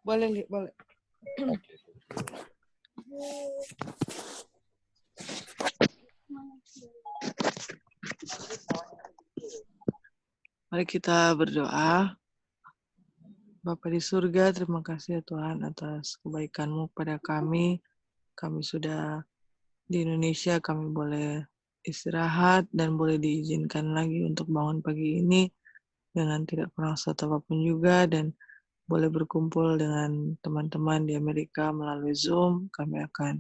Boleh, Li, boleh. Oke. Mari kita berdoa. Bapa di surga, terima kasih ya Tuhan atas kebaikan-Mu pada kami. Kami sudah di Indonesia, kami boleh istirahat dan boleh diizinkan lagi untuk bangun pagi ini dengan tidak kurang satu apapun juga, dan boleh berkumpul dengan teman-teman di Amerika melalui Zoom. Kami akan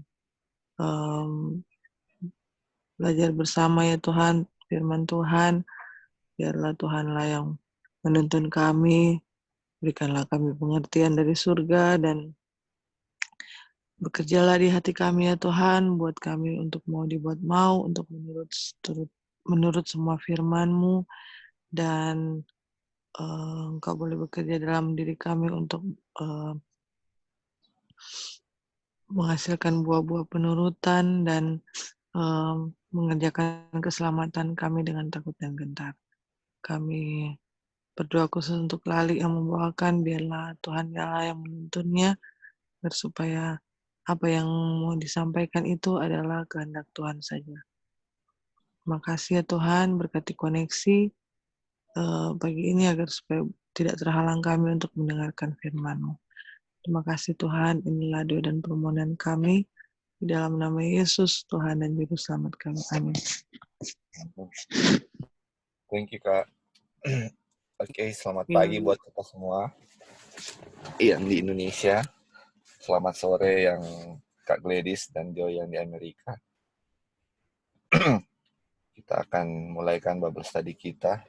belajar bersama ya Tuhan, firman Tuhan. Biarlah Tuhanlah yang menuntun kami, berikanlah kami pengertian dari surga, dan bekerjalah di hati kami ya Tuhan, buat kami untuk mau dibuat mau, untuk menurut semua firman-Mu, dan Engkau boleh bekerja dalam diri kami untuk menghasilkan buah-buah penurutan dan mengerjakan keselamatan kami dengan takut dan gentar. Kami berdoa khusus untuk Lali yang membawakan, biarlah Tuhan Allah yang menuntunnya, supaya apa yang mau disampaikan itu adalah kehendak Tuhan saja. Terima kasih ya Tuhan, berkati koneksi pagi ini agar supaya tidak terhalang kami untuk mendengarkan firman-Mu. Terima kasih Tuhan, inilah doa dan permohonan kami di dalam nama Yesus, Tuhan dan Juru Selamat kami. Amin. Thank you, Kak. Oke, selamat pagi buat kita semua yang di Indonesia. Selamat sore yang Kak Gladys dan Joy yang di Amerika. Kita akan mulaikan Bible study kita.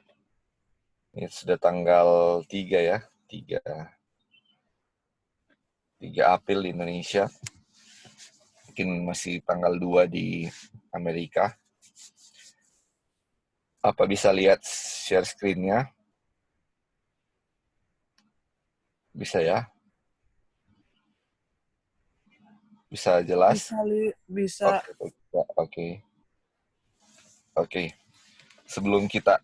Ini sudah tanggal 3 ya, 3 April di Indonesia. Mungkin masih tanggal 2 di Amerika. Apa bisa lihat share screen-nya? Bisa ya? Bisa jelas? Bisa. Oke. Sebelum kita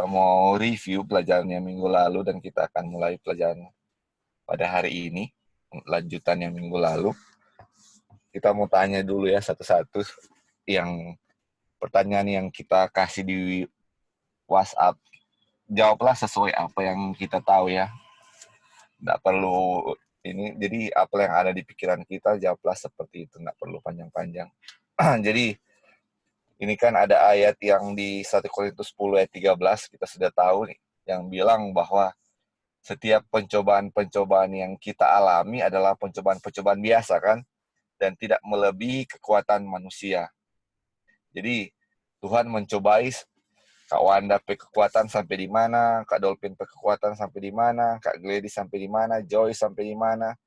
mau review pelajarannya minggu lalu dan kita akan mulai pelajaran pada hari ini, lanjutannya minggu lalu, kita mau tanya dulu ya satu-satu yang pertanyaan yang kita kasih di WhatsApp. Jawablah sesuai apa yang kita tahu ya. Nggak perlu ini, jadi apa yang ada di pikiran kita, jawablah seperti itu, nggak perlu panjang-panjang. Jadi, ini kan ada ayat yang di 1 Korintus 10 ayat 13, kita sudah tahu nih, yang bilang bahwa setiap pencobaan-pencobaan yang kita alami adalah pencobaan-pencobaan biasa kan, dan tidak melebihi kekuatan manusia. Jadi, Tuhan mencobai Kak Wanda kekuatan sampai di mana, Kak Dolphin kekuatan sampai di mana, Kak Gladys sampai di mana, Joy sampai di mana,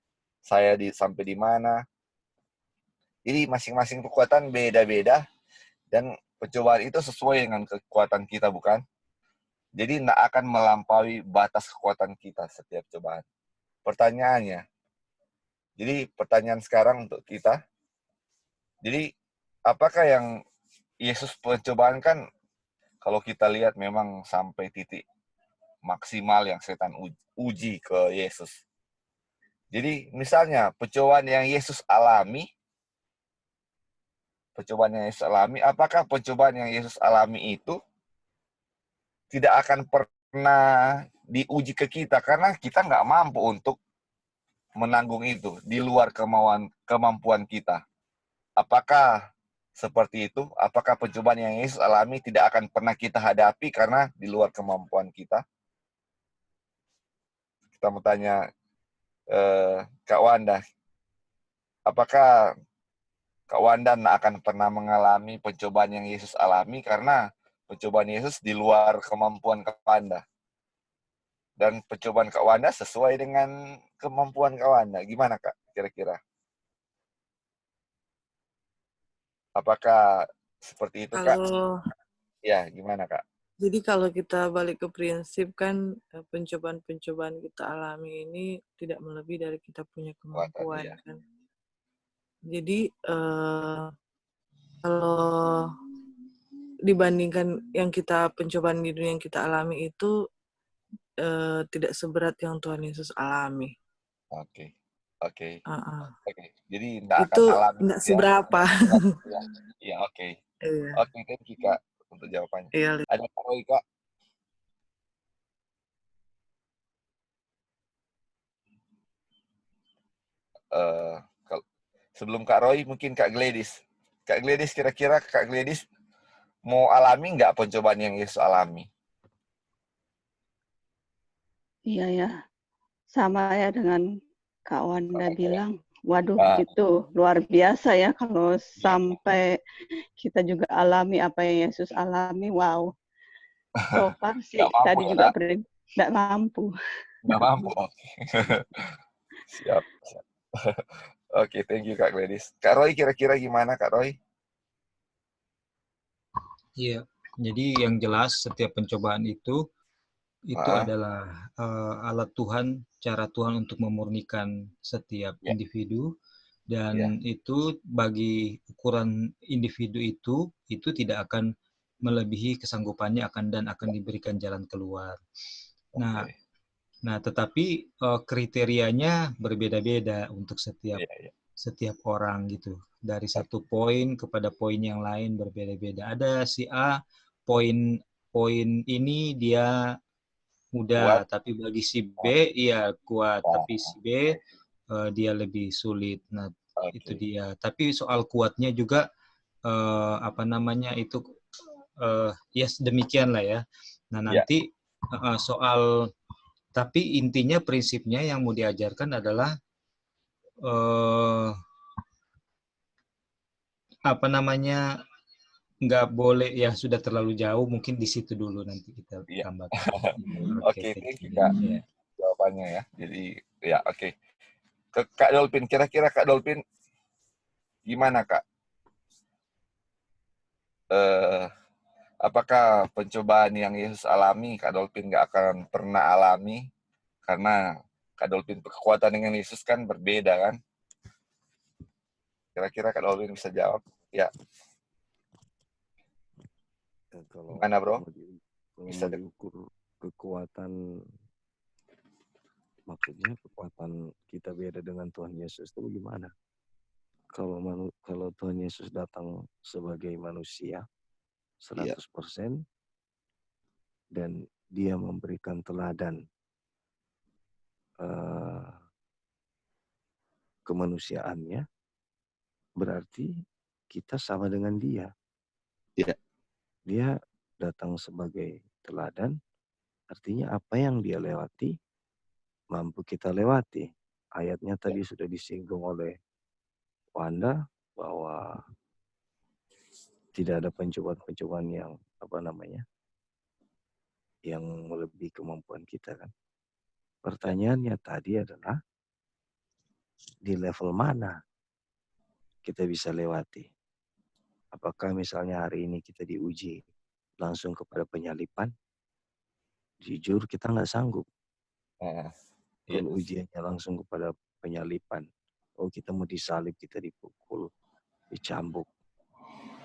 saya sampai di mana. Jadi masing-masing kekuatan beda-beda, dan pencobaan itu sesuai dengan kekuatan kita, bukan? Jadi tidak akan melampaui batas kekuatan kita setiap cobaan. Pertanyaannya, jadi pertanyaan sekarang untuk kita, jadi apakah yang Yesus pencobaan kan, kalau kita lihat memang sampai titik maksimal yang setan uji ke Yesus. Jadi misalnya pencobaan yang Yesus alami, apakah pencobaan yang Yesus alami itu tidak akan pernah diuji ke kita, karena kita nggak mampu untuk menanggung itu, di luar kemampuan kita. Apakah seperti itu? Apakah pencobaan yang Yesus alami tidak akan pernah kita hadapi karena di luar kemampuan kita? Kita mau tanya Kak Wanda, apakah Kak Wanda akan pernah mengalami pencobaan yang Yesus alami karena pencobaan Yesus di luar kemampuan Kak Wanda? Dan pencobaan Kak Wanda sesuai dengan kemampuan Kak Wanda. Gimana Kak kira-kira? Apakah seperti itu Kak? Ya, gimana Kak? Jadi kalau kita balik ke prinsip kan, pencobaan-pencobaan kita alami ini tidak melebihi dari kita punya kemampuan kan. Jadi kalau dibandingkan yang pencobaan di dunia yang kita alami itu tidak seberat yang Tuhan Yesus alami. Oke. Oke. Uh-uh. Oke. Jadi nggak akan Itu alami nggak ya. seberapa. Ya. Iya, oke. Iya, Oke, thank you, Kak, untuk jawabannya. iya. Ada Kak Roy, Kak? Eh, kal- Sebelum Kak Roy, mungkin Kak Gladys. Kak Gladys, kira-kira Kak Gladys mau alami nggak pencobaan yang Yesus alami? Iya ya, sama ya dengan Kak Wanda bilang. Waduh, Ah, itu luar biasa ya kalau iya. sampai kita juga alami apa yang Yesus alami. Wow, so far Nggak sih mampu tadi ya, juga Kak? tidak mampu. Nggak mampu, oke. Siap, siap. Oke, thank you Kak Gladys. Kak Roy, kira-kira gimana Kak Roy? Iya, jadi yang jelas setiap pencobaan itu Ah, adalah alat Tuhan, cara Tuhan untuk memurnikan setiap ya, individu, ya. dan itu bagi ukuran individu itu tidak akan melebihi kesanggupannya akan diberikan jalan keluar. Nah, Oke. tetapi kriterianya berbeda-beda untuk Iya, iya. setiap orang gitu. Dari satu poin kepada poin yang lain berbeda-beda. Ada si A poin ini dia mudah, Kuat. tapi bagi si Ah, B iya kuat, ah, tapi si B oke. dia lebih sulit. Nah, itu Oke. dia. Tapi soal kuatnya juga apa namanya itu ya demikian lah ya. Nah, Ya, nanti soal tapi intinya prinsipnya yang mau diajarkan adalah apa namanya nggak boleh ya sudah terlalu jauh mungkin di situ dulu nanti kita iya. tambahkan. Oke, Oke, thank thank you you. Kak Ya. jawabannya ya. Jadi, ya oke. Ke Kak Dolphin, kira-kira Kak Dolphin gimana Kak? Eh, Apakah pencobaan yang Yesus alami Kak Dolphin nggak akan pernah alami? Karena Kak Dolphin kekuatan dengan Yesus kan berbeda kan? Kira-kira Kak Dolphin bisa jawab? Ya, Kalau gimana bro? mau diukur kekuatan, maksudnya kekuatan kita beda dengan Tuhan Yesus itu gimana? Kalau Tuhan Yesus datang sebagai manusia 100% dan dia memberikan teladan kemanusiaannya, berarti kita sama dengan dia. Iya. Dia datang sebagai teladan, artinya apa yang dia lewati mampu kita lewati. Ayatnya tadi sudah disinggung oleh Wanda bahwa tidak ada pencobaan-pencobaan yang yang melebihi kemampuan kita kan. Pertanyaannya tadi adalah di level mana kita bisa lewati? Apakah misalnya hari ini kita diuji langsung kepada penyalipan? Jujur kita nggak sanggup. Kalau ujiannya langsung kepada penyalipan, oh kita mau disalib, kita dipukul, dicambuk.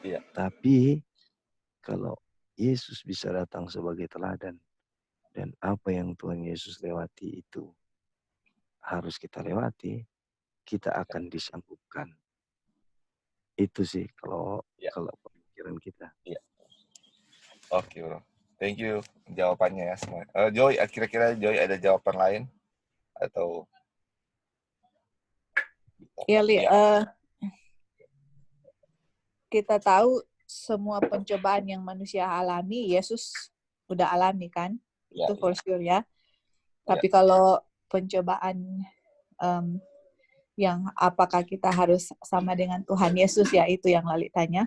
Iya. Tapi kalau Yesus bisa datang sebagai teladan dan apa yang Tuhan Yesus lewati itu harus kita lewati, kita akan disambutkan. Itu sih kalau pemikiran kita. Iya. Oke bro, thank you jawabannya ya semua. Joy, kira-kira Joy ada jawaban lain atau? Ya, Li, kita tahu semua pencobaan yang manusia alami, Yesus udah alami kan? Ya, itu for sure ya. Ya. Tapi kalau pencobaan yang apakah kita harus sama dengan Tuhan Yesus ya, itu yang Lali tanya.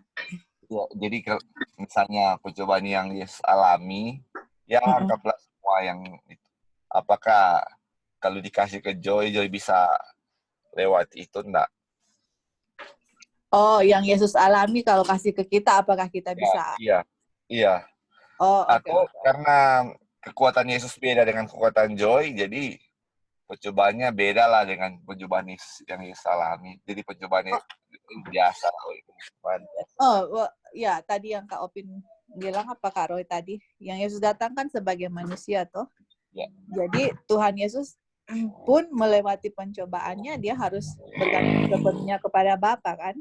Ya, jadi misalnya pencobaan yang Yesus alami, ya anggaplah semua yang itu. Apakah kalau dikasih ke Joy bisa lewat itu enggak? Oh, yang Yesus alami kalau kasih ke kita, apakah kita bisa? Iya. Oh, Atau okay. karena kekuatan Yesus beda dengan kekuatan Joy, jadi percobaannya beda lah dengan pencobaan yang Yesus alami. Jadi percobaan biasa. Oh, ya tadi yang Kak Opin bilang apa Kak Roy tadi, yang Yesus datang kan sebagai manusia toh. Ya. Jadi Tuhan Yesus pun melewati pencobaannya, dia harus bergantung sepenuhnya kepada Bapa kan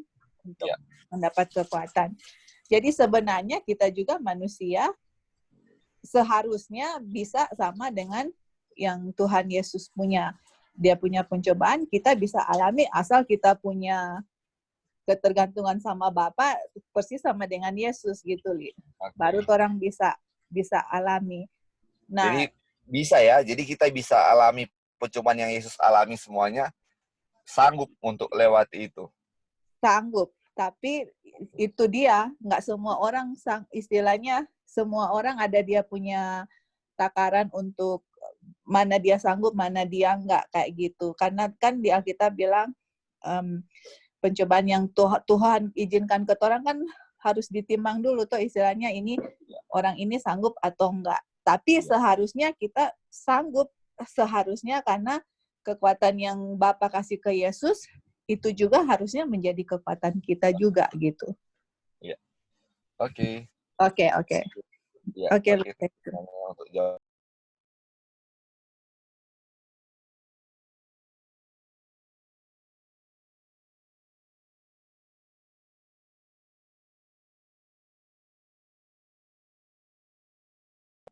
untuk mendapat kekuatan. Jadi sebenarnya kita juga manusia seharusnya bisa sama dengan yang Tuhan Yesus punya. Dia punya pencobaan, kita bisa alami asal kita punya ketergantungan sama Bapa persis sama dengan Yesus gitu, Li. Baru orang bisa alami. Nah, Jadi bisa ya, jadi kita bisa alami pencobaan yang Yesus alami semuanya, sanggup untuk lewati itu. sanggup. Tapi itu dia, nggak semua orang istilahnya semua orang ada dia punya takaran untuk mana dia sanggup, mana dia nggak kayak gitu. Karena kan di Alkitab bilang pencobaan yang Tuhan izinkan ke orang kan harus ditimbang dulu tuh istilahnya ini orang ini sanggup atau enggak. Tapi seharusnya kita sanggup, seharusnya karena kekuatan yang Bapa kasih ke Yesus itu juga harusnya menjadi kekuatan kita juga gitu. Iya. Oke. Oke. Ya, Oke. untuk jawab.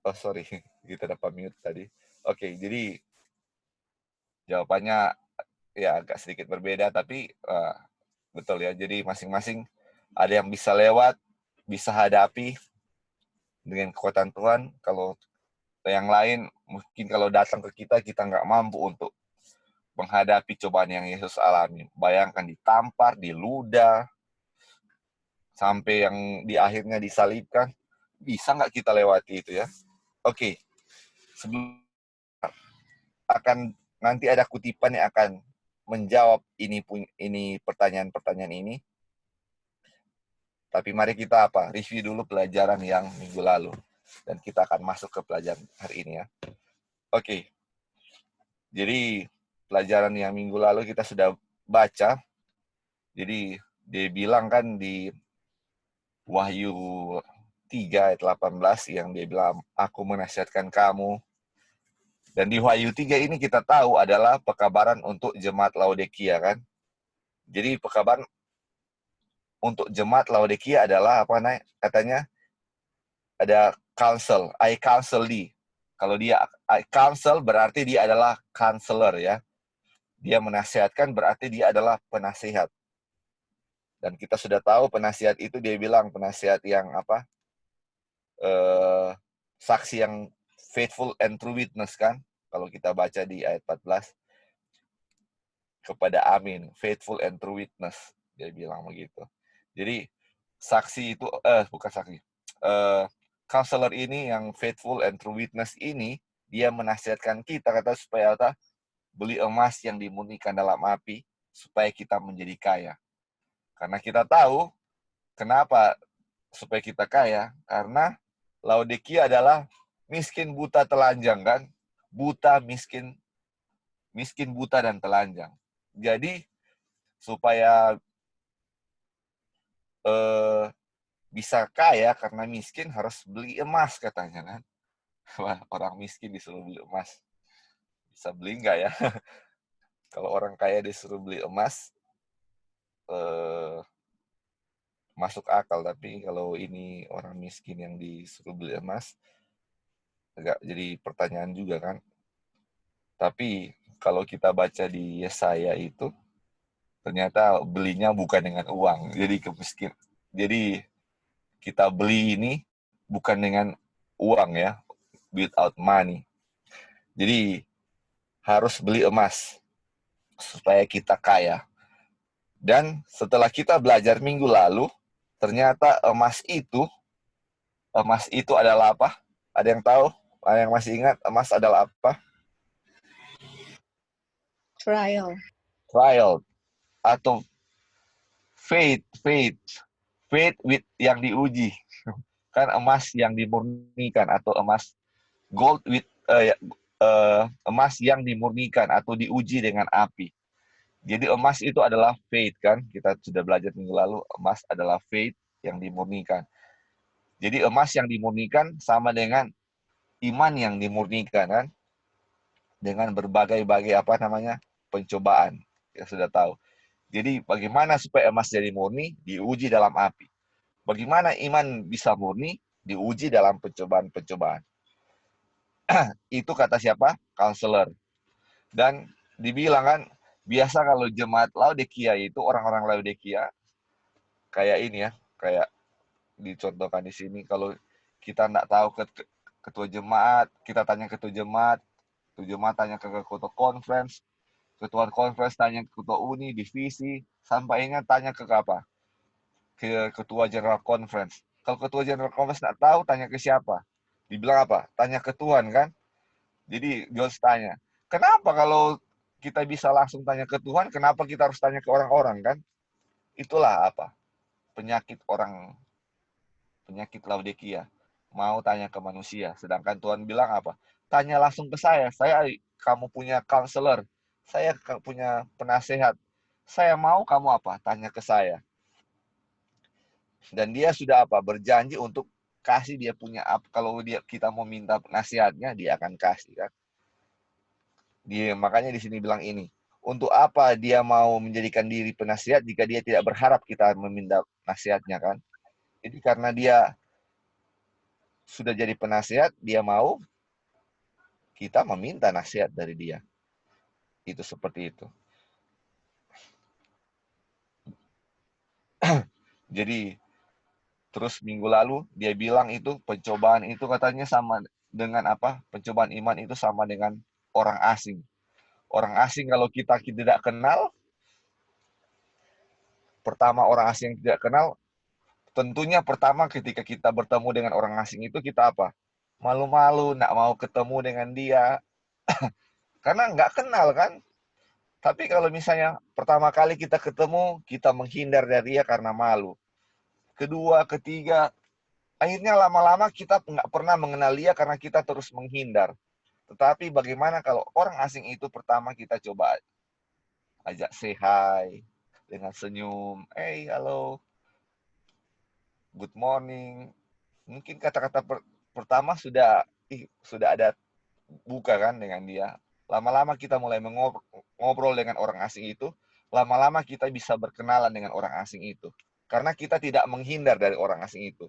Oh sorry, kita dapat mute tadi. Oke, jadi jawabannya ya agak sedikit berbeda, tapi betul ya. Jadi masing-masing ada yang bisa lewat, bisa hadapi dengan kekuatan Tuhan. Kalau yang lain mungkin kalau datang ke kita nggak mampu untuk menghadapi cobaan yang Yesus alami. Bayangkan ditampar, diludah, sampai yang di akhirnya disalibkan. Bisa nggak kita lewati itu ya? Oke, sebelum akan nanti ada kutipan yang akan menjawab ini pertanyaan-pertanyaan ini. Tapi mari kita review dulu pelajaran yang minggu lalu dan kita akan masuk ke pelajaran hari ini ya. Oke. Jadi pelajaran yang minggu lalu kita sudah baca. Jadi dia bilang kan di Wahyu 3 ayat 18 yang dia bilang, aku menasihatkan kamu. Dan di Wahyu 3 ini kita tahu adalah pekabaran untuk jemaat Laodikia kan. Jadi pekabaran untuk jemaat Laodikia adalah katanya ada counsel, I counsel thee. Kalau dia I counsel berarti dia adalah counselor ya. Dia menasihatkan berarti dia adalah penasihat. Dan kita sudah tahu penasihat itu dia bilang penasihat yang saksi yang faithful and true witness kan. Kalau kita baca di ayat 14 kepada Amin, faithful and true witness dia bilang begitu. Jadi saksi itu bukan saksi. Counselor ini yang faithful and true witness ini dia menasihatkan kita kata supaya beli emas yang dimurnikan dalam api supaya kita menjadi kaya. Karena kita tahu kenapa supaya kita kaya, karena Laodikia adalah miskin, buta, telanjang kan? Buta, miskin, buta dan telanjang. Jadi supaya bisa kaya karena miskin harus beli emas katanya kan. Wah, orang miskin disuruh beli emas. Bisa beli nggak ya? Kalau orang kaya disuruh beli emas, masuk akal. Tapi kalau ini orang miskin yang disuruh beli emas, agak jadi pertanyaan juga kan. Tapi kalau kita baca di Yesaya itu, ternyata belinya bukan dengan uang. Jadi kita beli ini bukan dengan uang ya, without money. Jadi harus beli emas supaya kita kaya. Dan setelah kita belajar minggu lalu, ternyata emas itu adalah apa? Ada yang tahu? Ada yang masih ingat emas adalah apa? Trial atau faith with yang diuji. Kan emas yang dimurnikan atau emas gold with emas yang dimurnikan atau diuji dengan api. Jadi emas itu adalah faith kan? Kita sudah belajar minggu lalu, emas adalah faith yang dimurnikan. Jadi emas yang dimurnikan sama dengan iman yang dimurnikan kan? dengan berbagai-bagai pencobaan. Ya sudah tahu. Jadi bagaimana supaya emas jadi murni? Diuji dalam api. Bagaimana iman bisa murni? Diuji dalam pencobaan-pencobaan. Itu kata siapa? Counselor. Dan dibilang kan, biasa kalau jemaat Laodikia itu, orang-orang Laodikia, kayak ini ya, kayak dicontohkan di sini, kalau kita nggak tahu ketua jemaat, kita tanya ketua jemaat tanya ke ketua conference tanya ke ketua uni, divisi, sampainya tanya ke apa? Ke ketua general conference. Kalau ketua general conference nggak tahu, tanya ke siapa? Dibilang apa? Tanya ke Tuhan kan? Jadi Jones tanya, kenapa kalau kita bisa langsung tanya ke Tuhan, kenapa kita harus tanya ke orang-orang kan? Itulah apa? Penyakit Laodikia. Mau tanya ke manusia. Sedangkan Tuhan bilang apa? Tanya langsung ke saya. Kamu punya counselor. Saya punya penasehat. Saya mau kamu apa? Tanya ke saya. Dan dia sudah apa? Berjanji untuk kasih dia punya apa. Kalau kita mau minta nasihatnya, dia akan kasih kan. Makanya di sini bilang ini. Untuk apa dia mau menjadikan diri penasihat jika dia tidak berharap kita meminta nasihatnya kan? Jadi karena dia sudah jadi penasihat, dia mau kita meminta nasihat dari dia. Itu seperti itu. Jadi terus minggu lalu dia bilang itu pencobaan itu katanya sama dengan apa? Pencobaan iman itu sama dengan orang asing. Orang asing kalau kita tidak kenal, pertama orang asing yang tidak kenal, tentunya pertama ketika kita bertemu dengan orang asing itu kita apa? Malu-malu, nggak mau ketemu dengan dia. Karena nggak kenal kan. Tapi kalau misalnya pertama kali kita ketemu, kita menghindar dari dia karena malu. Kedua, ketiga, akhirnya lama-lama kita nggak pernah mengenal dia karena kita terus menghindar. Tetapi bagaimana kalau orang asing itu pertama kita coba ajak say hi dengan senyum, hey, halo, good morning. Mungkin kata-kata pertama sudah ada buka kan dengan dia. Lama-lama kita mulai ngobrol dengan orang asing itu, lama-lama kita bisa berkenalan dengan orang asing itu. Karena kita tidak menghindar dari orang asing itu.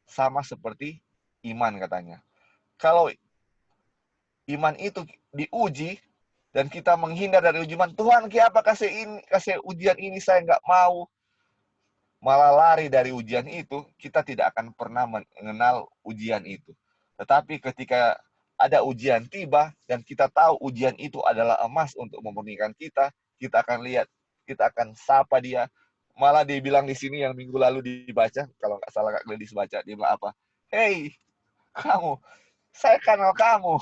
Sama seperti iman katanya. Kalau iman itu diuji dan kita menghindar dari ujian, Tuhan kenapa kasih ujian ini, saya nggak mau, malah lari dari ujian itu, kita tidak akan pernah mengenal ujian itu. Tetapi ketika ada ujian tiba dan kita tahu ujian itu adalah emas untuk memurnikan kita, kita akan lihat, kita akan sapa dia. Malah dia bilang di sini yang minggu lalu dibaca, kalau nggak salah Kak Gladys baca, dia bilang apa? Hey, kamu, saya kenal kamu.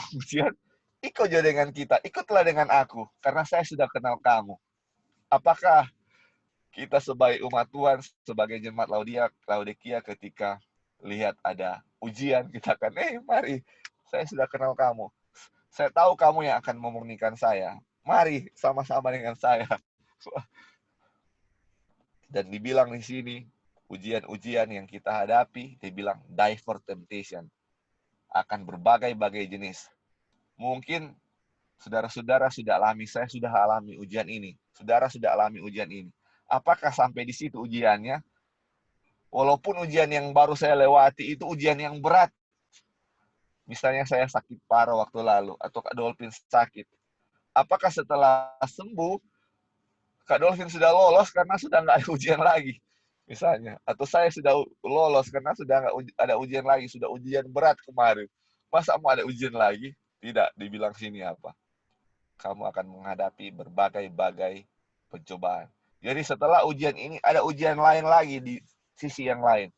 Ikut dengan kita, ikutlah dengan aku, karena saya sudah kenal kamu. Apakah kita sebagai umat Tuhan, sebagai jemaat Laodikia, ketika lihat ada ujian, kita akan, mari, saya sudah kenal kamu. Saya tahu kamu yang akan memurnikan saya. Mari sama-sama dengan saya. Dan dibilang di sini, ujian-ujian yang kita hadapi, dibilang diverse temptation. Akan berbagai-bagai jenis. Mungkin saudara-saudara sudah alami, saya sudah alami ujian ini. Saudara sudah alami ujian ini. Apakah sampai di situ ujiannya? Walaupun ujian yang baru saya lewati itu ujian yang berat. Misalnya saya sakit parah waktu lalu, atau Kak Dolphin sakit. Apakah setelah sembuh, Kak Dolphin sudah lolos karena sudah nggak ada ujian lagi? Misalnya. Atau saya sudah lolos karena sudah nggak ada ujian lagi, sudah ujian berat kemarin. Masa mau ada ujian lagi? Tidak, dibilang sini apa? Kamu akan menghadapi berbagai-bagai pencobaan. Jadi setelah ujian ini, ada ujian lain lagi di sisi yang lain.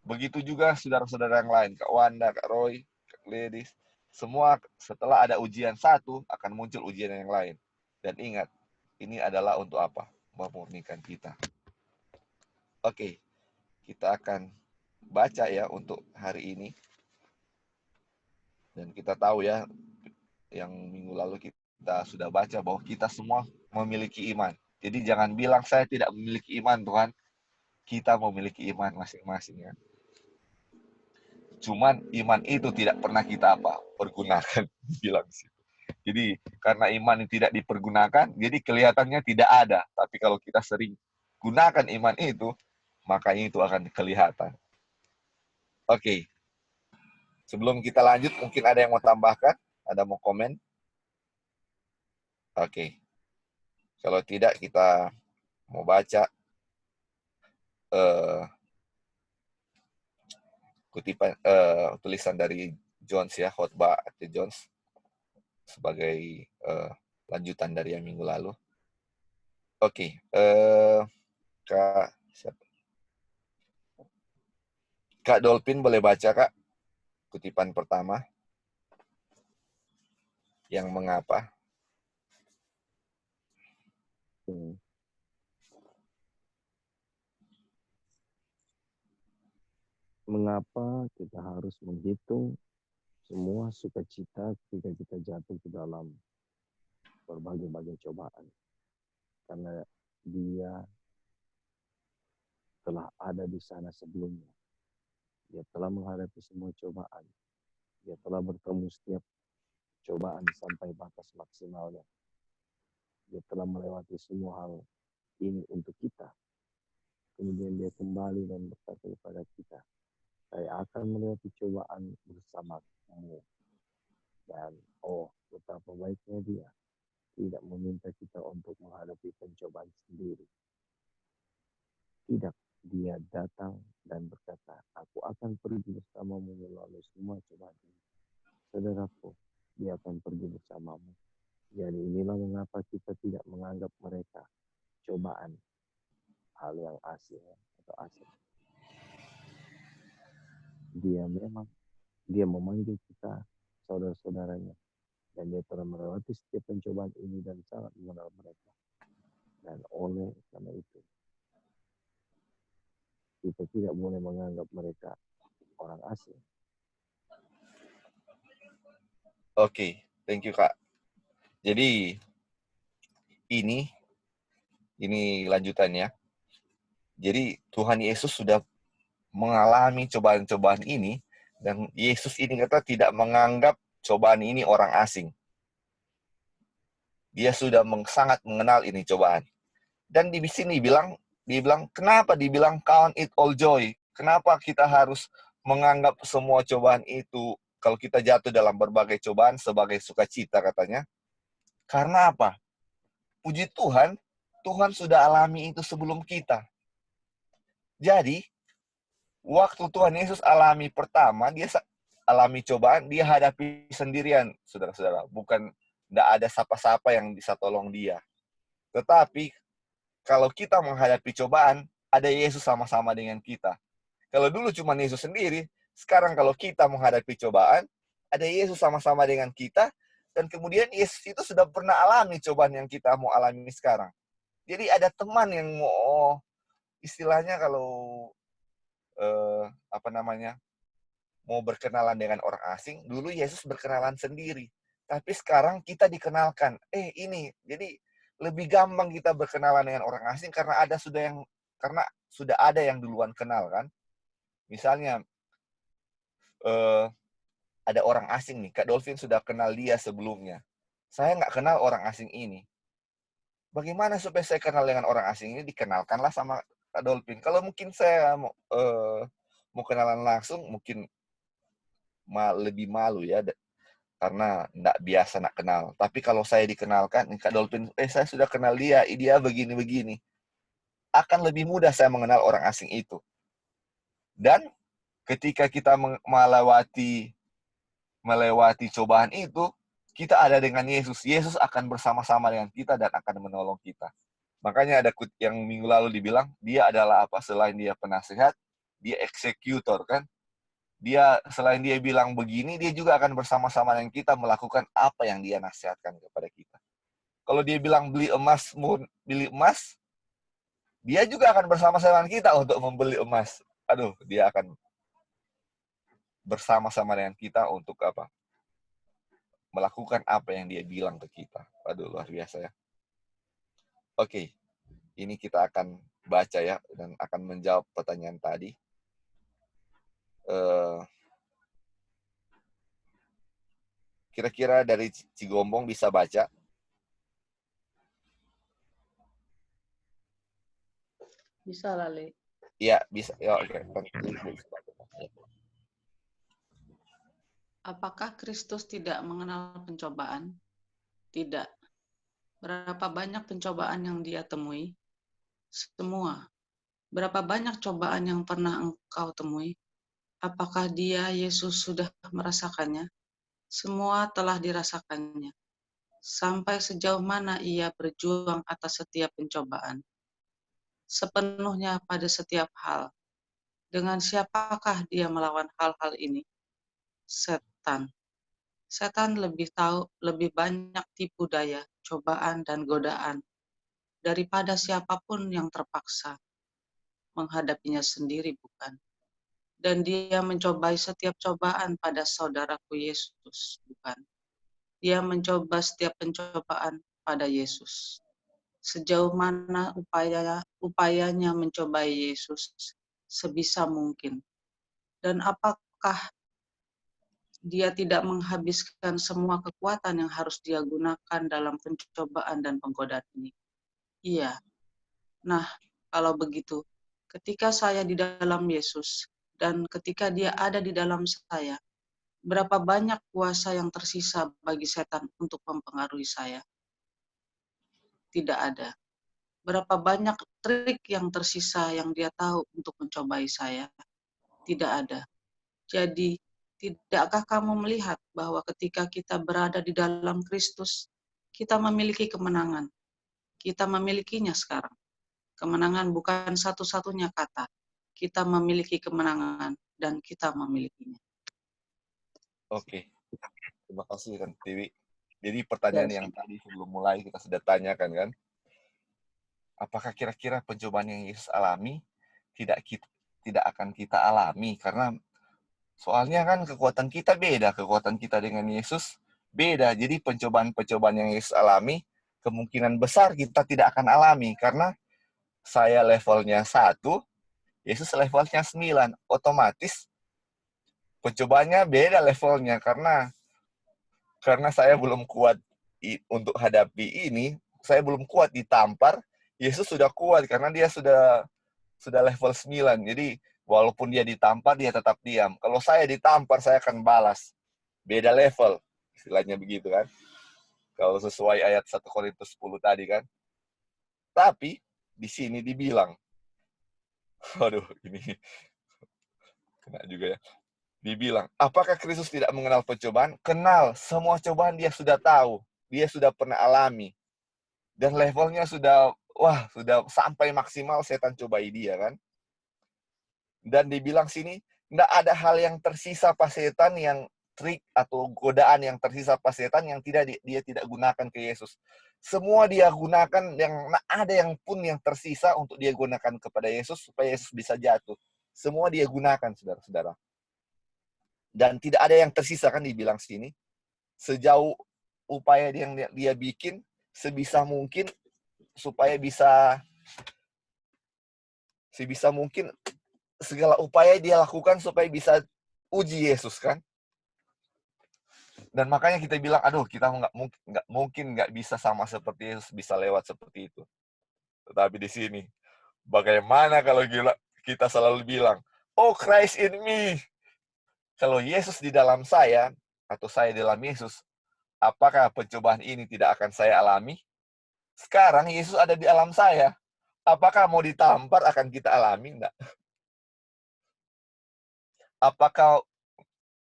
Begitu juga saudara-saudara yang lain, Kak Wanda, Kak Roy, Kak Gladys. Semua setelah ada ujian satu, akan muncul ujian yang lain. Dan ingat, ini adalah untuk apa? Memurnikan kita. Oke, kita akan baca ya untuk hari ini. Dan kita tahu ya, yang minggu lalu kita sudah baca bahwa kita semua memiliki iman. Jadi jangan bilang saya tidak memiliki iman, Tuhan. Kita memiliki iman masing-masing ya. Cuman iman itu tidak pernah kita pergunakan, bilang sih. Jadi karena iman tidak dipergunakan, jadi kelihatannya tidak ada. Tapi kalau kita sering gunakan iman itu, maka itu akan kelihatan. Oke. Sebelum kita lanjut, mungkin ada yang mau tambahkan? Ada mau komen? Oke. Kalau tidak, kita mau baca kutipan tulisan dari Jones ya, khotbah Ate Jones sebagai lanjutan dari yang minggu lalu. Oke, Kak Dolphin boleh baca, Kak, kutipan pertama yang mengapa? Mengapa kita harus menghitung semua sukacita ketika kita jatuh ke dalam berbagai cobaan? Karena dia telah ada di sana sebelumnya. Dia telah menghadapi semua cobaan. Dia telah bertemu setiap cobaan sampai batas maksimalnya. Dia telah melewati semua hal ini untuk kita. Kemudian dia kembali dan berkata kepada kita, saya akan melewati cobaan bersamamu. Dan betapa baiknya dia tidak meminta kita untuk menghadapi pencobaan sendiri. Tidak, dia datang dan berkata, aku akan pergi bersamamu melalui semua cobaan ini. Saudaraku, dia akan pergi bersamamu. Jadi inilah mengapa kita tidak menganggap mereka cobaan, hal yang asing atau asing. Dia memanggil kita saudara-saudaranya. Dan dia telah melewati setiap pencobaan ini dan sangat mengenal mereka. Dan oleh karena itu, kita tidak boleh menganggap mereka orang asing. Oke, thank you, Kak. Jadi ini lanjutannya. Jadi Tuhan Yesus sudah mengalami cobaan-cobaan ini, dan Yesus ini kata tidak menganggap cobaan ini orang asing. Dia sudah sangat mengenal ini cobaan. Dan di sini dibilang kenapa dibilang count it all joy? Kenapa kita harus menganggap semua cobaan itu kalau kita jatuh dalam berbagai cobaan sebagai sukacita katanya? Karena apa? Puji Tuhan, Tuhan sudah alami itu sebelum kita. Jadi, waktu Tuhan Yesus alami pertama, dia alami cobaan, dia hadapi sendirian, saudara-saudara. Bukan, tidak ada siapa-siapa yang bisa tolong dia. Tetapi, kalau kita menghadapi cobaan, ada Yesus sama-sama dengan kita. Kalau dulu cuma Yesus sendiri, sekarang kalau kita menghadapi cobaan, ada Yesus sama-sama dengan kita, dan kemudian Yesus itu sudah pernah alami cobaan yang kita mau alami sekarang. Jadi ada teman yang mau, istilahnya kalau mau berkenalan dengan orang asing, dulu Yesus berkenalan sendiri. Tapi sekarang kita dikenalkan. Ini, jadi lebih gampang kita berkenalan dengan orang asing karena sudah ada yang duluan kenal kan. Misalnya ada orang asing nih, Kak Dolphin sudah kenal dia sebelumnya. Saya nggak kenal orang asing ini. Bagaimana supaya saya kenal dengan orang asing ini? Dikenalkanlah sama Kak Dolphin. Kalau mungkin saya mau kenalan langsung, mungkin lebih malu ya, karena nggak biasa nak kenal. Tapi kalau saya dikenalkan, Kak Dolphin, saya sudah kenal dia begini-begini. Akan lebih mudah saya mengenal orang asing itu. Dan ketika kita melewati cobaan itu, kita ada dengan Yesus. Yesus akan bersama-sama dengan kita dan akan menolong kita. Makanya ada yang minggu lalu dibilang, dia adalah apa? Selain dia penasihat, dia eksekutor kan? Selain dia bilang begini, dia juga akan bersama-sama dengan kita melakukan apa yang dia nasihatkan kepada kita. Kalau dia bilang beli emas, dia juga akan bersama-sama dengan kita untuk membeli emas. Dia akan bersama-sama dengan kita untuk apa? Melakukan apa yang dia bilang ke kita. Luar biasa ya. Oke, ini kita akan baca ya, dan akan menjawab pertanyaan tadi. Kira-kira dari Cigombong bisa baca? Bisa lah, Le. Iya, bisa. Ya, oke. Apakah Kristus tidak mengenal pencobaan? Tidak. Berapa banyak pencobaan yang dia temui? Semua. Berapa banyak cobaan yang pernah engkau temui? Apakah dia, Yesus, sudah merasakannya? Semua telah dirasakannya. Sampai sejauh mana ia berjuang atas setiap pencobaan. Sepenuhnya pada setiap hal. Dengan siapakah dia melawan hal-hal ini? Setan. Setan lebih tahu, lebih banyak tipu daya, cobaan, dan godaan daripada siapapun yang terpaksa menghadapinya sendiri, bukan? Dan dia mencobai setiap cobaan pada saudaraku Yesus, bukan? Dia mencoba setiap pencobaan pada Yesus. Sejauh mana upayanya mencobai Yesus sebisa mungkin. Dan apakah dia tidak menghabiskan semua kekuatan yang harus dia gunakan dalam pencobaan dan penggodaan ini? Iya. Nah, kalau begitu, ketika saya di dalam Yesus, dan ketika dia ada di dalam saya, berapa banyak kuasa yang tersisa bagi setan untuk mempengaruhi saya? Tidak ada. Berapa banyak trik yang tersisa yang dia tahu untuk mencobai saya? Tidak ada. Jadi, tidakkah kamu melihat bahwa ketika kita berada di dalam Kristus, kita memiliki kemenangan. Kita memilikinya sekarang. Kemenangan bukan satu-satunya kata. Kita memiliki kemenangan dan kita memilikinya. Oke. Terima kasih, Tante Tiwi. Jadi pertanyaan yang tadi sebelum mulai kita sudah tanyakan kan, apakah kira-kira pencobaan yang Yesus alami tidak akan kita alami? Karena soalnya kan kekuatan kita beda, kekuatan kita dengan Yesus beda. Jadi pencobaan-pencobaan yang Yesus alami, kemungkinan besar kita tidak akan alami. Karena saya levelnya 1, Yesus levelnya 9. Otomatis pencobaannya beda levelnya. Karena saya belum kuat untuk hadapi ini, saya belum kuat ditampar, Yesus sudah kuat karena dia sudah level 9. Jadi walaupun dia ditampar, dia tetap diam. Kalau saya ditampar, saya akan balas. Beda level, istilahnya begitu kan. Kalau sesuai ayat 1 Korintus 10 tadi kan. Tapi di sini dibilang, waduh ini kena juga ya. Dibilang, apakah Kristus tidak mengenal pencobaan? Kenal, semua cobaan dia sudah tahu. Dia sudah pernah alami. Dan levelnya sudah sampai maksimal setan cobai dia kan. Dan dibilang sini, tidak ada hal yang tersisa pas setan yang trik atau godaan yang tersisa pas setan yang dia tidak gunakan ke Yesus. Semua dia gunakan, yang ada yang pun yang tersisa untuk dia gunakan kepada Yesus supaya Yesus bisa jatuh. Semua dia gunakan, saudara-saudara. Dan tidak ada yang tersisa kan dibilang sini. Sejauh upaya yang dia bikin, sebisa mungkin supaya sebisa mungkin segala upaya dia lakukan supaya bisa uji Yesus kan. Dan makanya kita bilang, aduh kita nggak bisa sama seperti Yesus, bisa lewat seperti itu. Tetapi di sini, bagaimana kalau kita selalu bilang, oh Christ in me. Kalau Yesus di dalam saya, atau saya di dalam Yesus, apakah pencobaan ini tidak akan saya alami? Sekarang Yesus ada di dalam saya. Apakah mau ditampar akan kita alami? Enggak. Apakah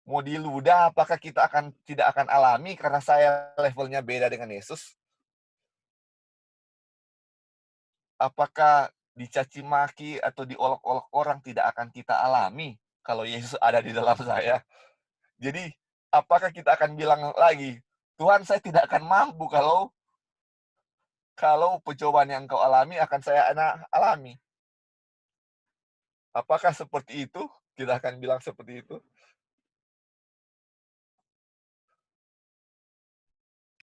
mau diludah, apakah kita tidak akan alami karena saya levelnya beda dengan Yesus? Apakah dicaci maki atau diolok-olok orang tidak akan kita alami kalau Yesus ada di dalam saya? Jadi, apakah kita akan bilang lagi, Tuhan saya tidak akan mampu kalau pencobaan yang Engkau alami akan saya alami? Apakah seperti itu? Kita akan bilang seperti itu?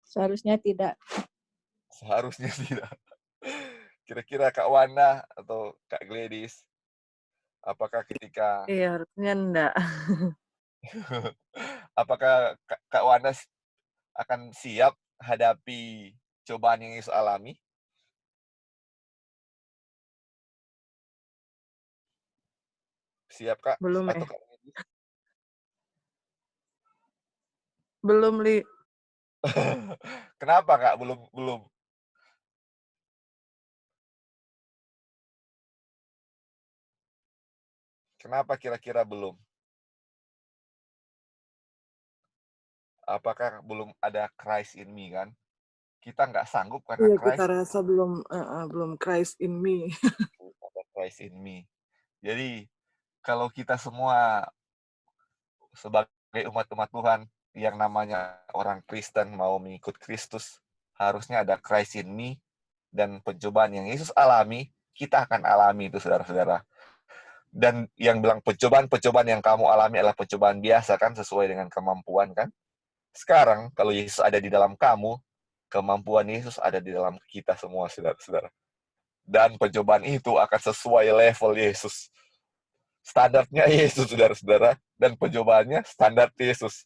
Seharusnya tidak. Seharusnya tidak. Kira-kira Kak Wanda atau Kak Gladys, apakah ketika Iya, harusnya enggak. apakah Kak Wanda akan siap hadapi cobaan yang Yesus alami? Siap, Kak? Belum, Atau Kak? Belum, Li. Kenapa, Kak? Belum. Kenapa kira-kira belum? Apakah belum ada Christ in me kan? Kita nggak sanggup karena Iya, kita Christ rasa belum Christ in me. ada Christ in me. Jadi kalau kita semua sebagai umat-umat Tuhan yang namanya orang Kristen mau mengikut Kristus, harusnya ada Christ in me, dan pencobaan yang Yesus alami, kita akan alami itu, saudara-saudara. Dan yang bilang pencobaan yang kamu alami adalah pencobaan biasa kan, sesuai dengan kemampuan kan. Sekarang kalau Yesus ada di dalam kamu, kemampuan Yesus ada di dalam kita semua, saudara-saudara. Dan pencobaan itu akan sesuai level Yesus. Standarnya Yesus, saudara-saudara. Dan pencobaannya standar Yesus.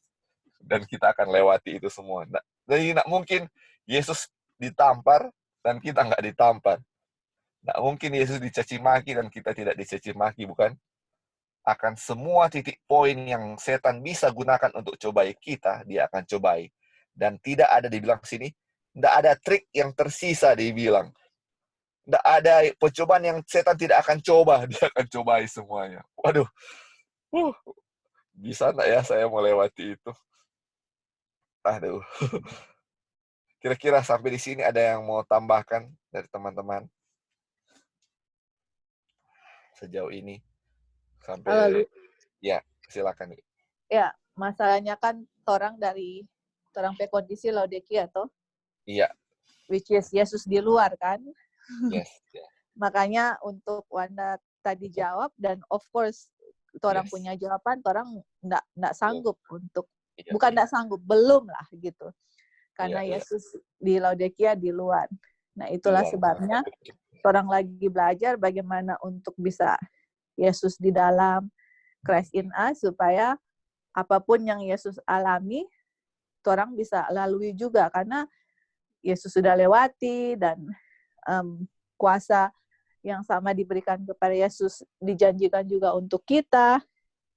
Dan kita akan lewati itu semua. Nah, jadi tidak mungkin Yesus ditampar dan kita nggak ditampar. Tidak mungkin Yesus dicaci maki dan kita tidak dicaci maki, bukan? Akan semua titik poin yang setan bisa gunakan untuk cobai kita, dia akan cobai. Dan tidak ada dibilang sini, tidak ada trik yang tersisa dibilang. Tidak ada percobaan yang setan tidak akan coba, dia akan cobai semuanya. Waduh, bisa nggak ya saya melewati itu? Aduh. Kira-kira sampai di sini ada yang mau tambahkan dari teman-teman sejauh ini? Halo, Li. Sampai, ya, silakan. Ya, masalahnya kan orang pe kondisi Laodikia toh, Iya, which is Yesus di luar kan. yes. Makanya untuk Wanda tadi jawab, dan of course orang Yes. punya jawaban, orang nggak sanggup untuk, Iya, bukan nggak sanggup, belum lah gitu. Karena Iya. Yesus di Laodikia di luar. Nah, itulah Di luar. sebabnya orang lagi belajar bagaimana untuk bisa Yesus di dalam, Christ in us, supaya apapun yang Yesus alami, orang bisa lalui juga, karena Yesus sudah lewati, dan kuasa yang sama diberikan kepada Yesus dijanjikan juga untuk kita.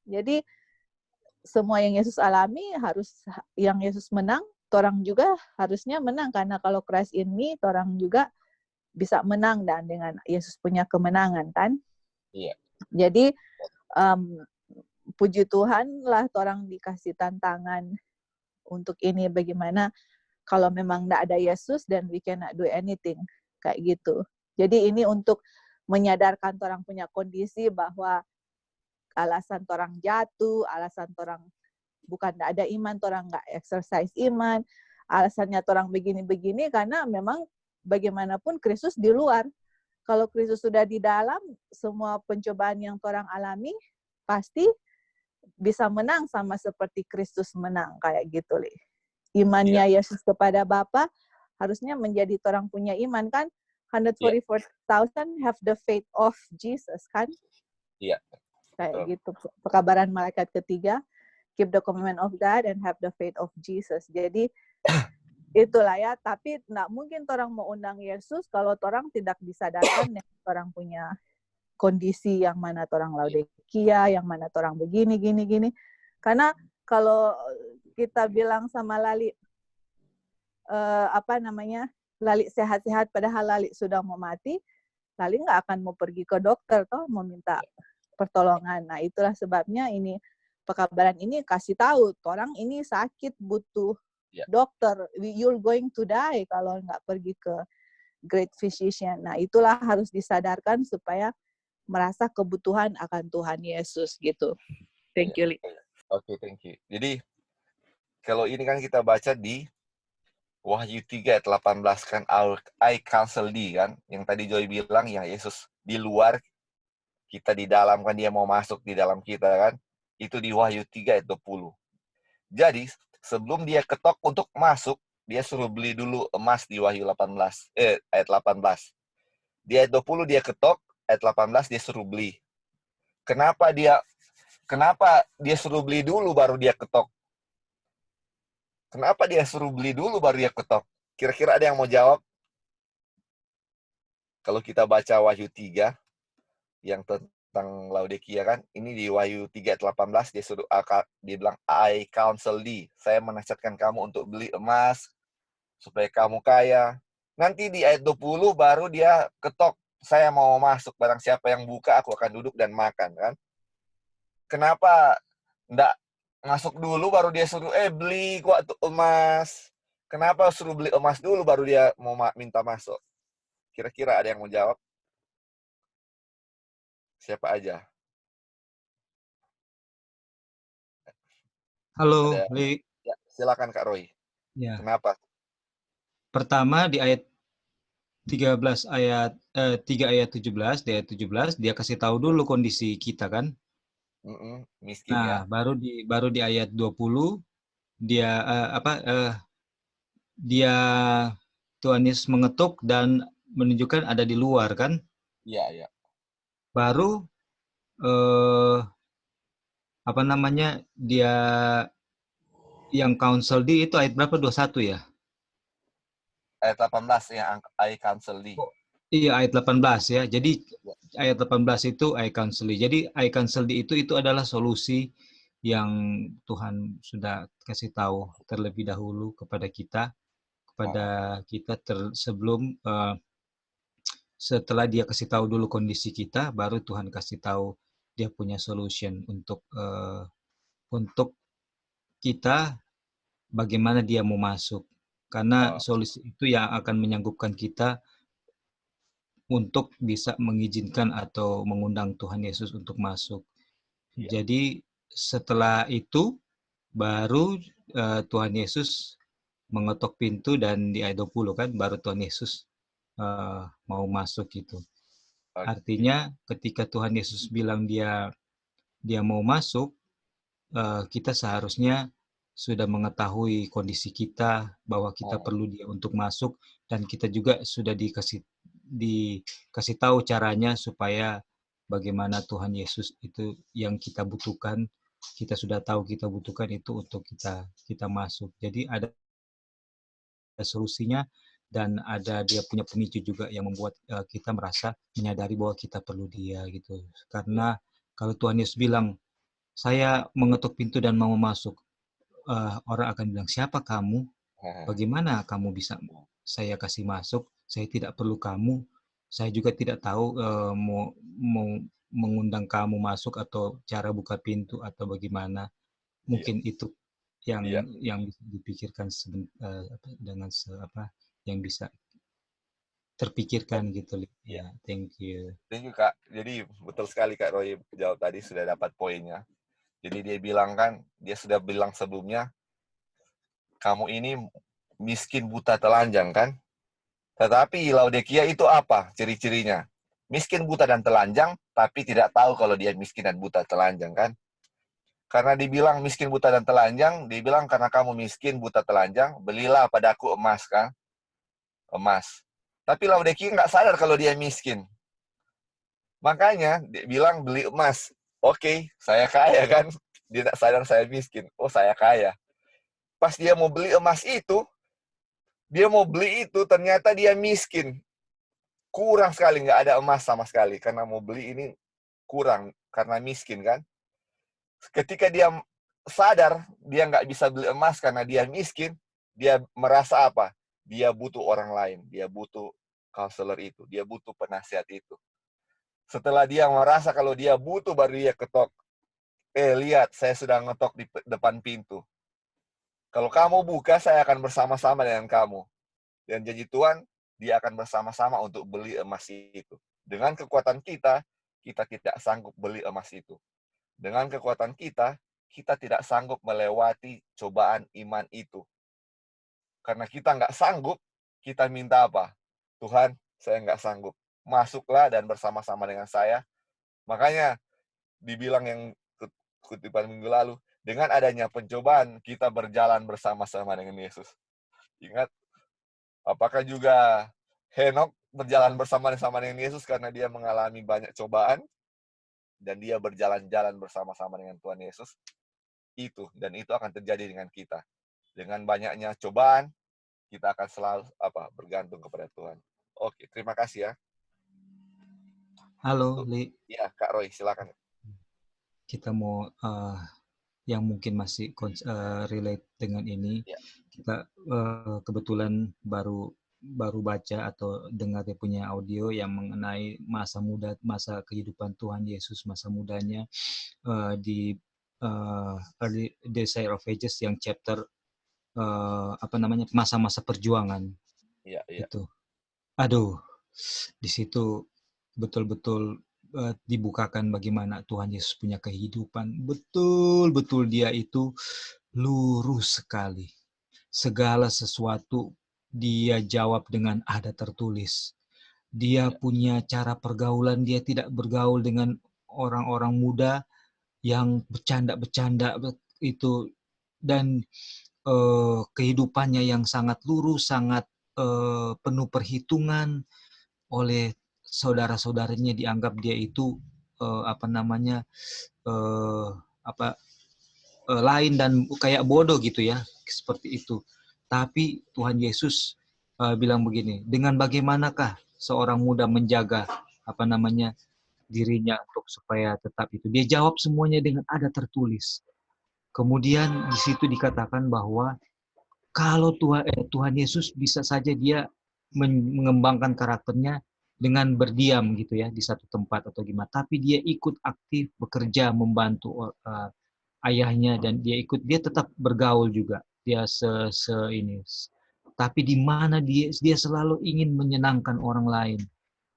Jadi semua yang Yesus alami, yang Yesus menang, orang juga harusnya menang, karena kalau Christ in me, orang juga bisa menang dan dengan Yesus punya kemenangan kan. Iya. Jadi puji Tuhan lah orang dikasih tantangan untuk ini, bagaimana kalau memang tidak ada Yesus, then we cannot do anything, kayak gitu. Jadi ini untuk menyadarkan orang punya kondisi bahwa alasan orang jatuh, alasan orang bukan tidak ada iman, orang nggak exercise iman, alasannya orang begini-begini karena memang bagaimanapun Kristus di luar. Kalau Kristus sudah di dalam, semua pencobaan yang orang alami pasti bisa menang sama seperti Kristus menang, kayak gitu, Li. Imannya Yesus kepada Bapa harusnya menjadi orang punya iman kan. 144,000 have the faith of Jesus kan. Iya. Kayak gitu. Pekabaran malaikat ketiga, keep the commandment of God and have the faith of Jesus. Jadi itulah ya, tapi nggak mungkin orang mau undang Yesus kalau orang tidak disadarkan yang orang punya kondisi yang mana orang Laodikia, yang mana orang begini, gini. Karena kalau kita bilang sama Lali, Lali sehat-sehat, padahal Lali sudah mau mati, Lali nggak akan mau pergi ke dokter toh, mau minta pertolongan. Nah, itulah sebabnya ini pekabaran ini kasih tahu, orang ini sakit butuh dokter, you're going to die kalau nggak pergi ke great physician. Nah, itulah harus disadarkan supaya merasa kebutuhan akan Tuhan Yesus gitu. Thank you, Li. Oke, thank you. Jadi, kalau ini kan kita baca di Wahyu 3 ayat 18 kan, I counsel thee kan, yang tadi Joy bilang, yang Yesus di luar, kita di dalam kan, dia mau masuk di dalam kita kan, itu di Wahyu 3 ayat 20. Jadi, sebelum dia ketok untuk masuk, dia suruh beli dulu emas di Wahyu ayat 18. Di ayat 20 dia ketok, ayat 18 dia suruh beli. Kenapa dia suruh beli dulu baru dia ketok? Kenapa dia suruh beli dulu baru dia ketok? Kira-kira ada yang mau jawab? Kalau kita baca Wahyu 3 yang tentang Laodikia kan, ini di Wahyu 3:18 dia bilang, I counsel thee, saya menasihatkan kamu untuk beli emas supaya kamu kaya. Nanti di ayat 20 baru dia ketok, saya mau masuk, barang siapa yang buka aku akan duduk dan makan kan. Kenapa enggak masuk dulu baru dia suruh beli gua tuh emas? Kenapa suruh beli emas dulu baru dia mau minta masuk? Kira-kira ada yang mau jawab? Siapa aja? Halo, Ada. Li. Ya, silakan Kak Roy. Ya. Kenapa? Pertama di ayat 13 ayat 3 ayat 17, di ayat 17 dia kasih tahu dulu kondisi kita kan. Miskin ya. Nah, baru di ayat 20 dia dia Tuhan Yesus mengetuk dan menunjukkan ada di luar kan. Iya, iya. Baru dia yang counsel di itu ayat berapa? 21 ya? Ayat 18 yang I counsel thee. Oh, iya, ayat 18 ya. Jadi ayat 18 itu I counsel thee. Jadi I counsel thee itu adalah solusi yang Tuhan sudah kasih tahu terlebih dahulu kepada kita sebelum setelah dia kasih tahu dulu kondisi kita, baru Tuhan kasih tahu dia punya solution untuk kita bagaimana dia mau masuk. Karena solusi itu yang akan menyanggupkan kita untuk bisa mengizinkan atau mengundang Tuhan Yesus untuk masuk. Iya. Jadi setelah itu baru Tuhan Yesus mengetok pintu dan di ayat 20 kan baru Tuhan Yesus mau masuk gitu. Artinya ketika Tuhan Yesus bilang dia mau masuk, kita seharusnya sudah mengetahui kondisi kita bahwa kita perlu dia untuk masuk, dan kita juga sudah dikasih tahu caranya supaya bagaimana Tuhan Yesus itu yang kita butuhkan, kita sudah tahu kita butuhkan itu untuk kita masuk. Jadi ada solusinya dan ada dia punya pemicu juga yang membuat kita merasa menyadari bahwa kita perlu dia gitu. Karena kalau Tuhan Yesus bilang saya mengetuk pintu dan mau masuk, orang akan bilang, siapa kamu? Bagaimana kamu bisa saya kasih masuk? Saya tidak perlu kamu. Saya juga tidak tahu mau mengundang kamu masuk atau cara buka pintu atau bagaimana. Mungkin itu yang bisa dipikirkan dengan yang bisa terpikirkan gitu. Ya, thank you. Thank you, Kak. Jadi betul sekali Kak Roy jawab tadi, sudah dapat poinnya. Jadi dia bilang kan, dia sudah bilang sebelumnya, kamu ini miskin, buta, telanjang kan? Tetapi Laodikia itu apa ciri-cirinya? Miskin, buta, dan telanjang, tapi tidak tahu kalau dia miskin dan buta, telanjang kan? Karena dibilang miskin, buta, dan telanjang, dibilang karena kamu miskin, buta, telanjang, belilah padaku emas kan? Emas. Tapi Laodikia nggak sadar kalau dia miskin. Makanya dia bilang beli emas. Oke, saya kaya kan? Dia tidak sadar saya miskin. Oh, saya kaya. Pas dia mau beli emas itu, ternyata dia miskin. Kurang sekali, nggak ada emas sama sekali. Karena mau beli ini kurang, karena miskin kan. Ketika dia sadar, dia nggak bisa beli emas karena dia miskin, dia merasa apa? Dia butuh orang lain. Dia butuh counselor itu. Dia butuh penasihat itu. Setelah dia merasa kalau dia butuh, baru dia ketok. Lihat, saya sudah ngetok di depan pintu. Kalau kamu buka, saya akan bersama-sama dengan kamu. Dan janji Tuhan, dia akan bersama-sama untuk beli emas itu. Dengan kekuatan kita, kita tidak sanggup beli emas itu. Dengan kekuatan kita, kita tidak sanggup melewati cobaan iman itu. Karena kita nggak sanggup, kita minta apa? Tuhan, saya nggak sanggup. Masuklah dan bersama-sama dengan saya. Makanya dibilang yang kutipan minggu lalu, dengan adanya pencobaan, kita berjalan bersama-sama dengan Yesus. Ingat, apakah juga Henok berjalan bersama-sama dengan Yesus karena dia mengalami banyak cobaan, dan dia berjalan-jalan bersama-sama dengan Tuhan Yesus? Dan itu akan terjadi dengan kita. Dengan banyaknya cobaan, kita akan selalu bergantung kepada Tuhan. Oke, terima kasih ya. Halo, Li. Ya, Kak Roy, silakan. Kita mau yang mungkin masih relate dengan ini. Ya. Kita kebetulan baru baca atau dengar dia punya audio yang mengenai masa muda, masa kehidupan Tuhan Yesus, masa mudanya di Early Desire of Ages yang chapter masa-masa perjuangan. Iya. Itu. Aduh, di situ betul-betul dibukakan bagaimana Tuhan Yesus punya kehidupan. Betul-betul dia itu lurus sekali. Segala sesuatu dia jawab dengan ada tertulis. Dia punya cara pergaulan, dia tidak bergaul dengan orang-orang muda yang bercanda-bercanda itu, dan kehidupannya yang sangat lurus, sangat penuh perhitungan. Oleh saudara-saudaranya dianggap dia itu lain dan kayak bodoh gitu ya, seperti itu. Tapi Tuhan Yesus bilang begini, dengan bagaimanakah seorang muda menjaga dirinya untuk supaya tetap itu. Dia jawab semuanya dengan ada tertulis. Kemudian di situ dikatakan bahwa kalau Tuhan Yesus bisa saja dia mengembangkan karakternya dengan berdiam gitu ya di satu tempat atau gimana, tapi dia ikut aktif bekerja membantu ayahnya, dan dia tetap bergaul juga, dia ini. Tapi di mana dia selalu ingin menyenangkan orang lain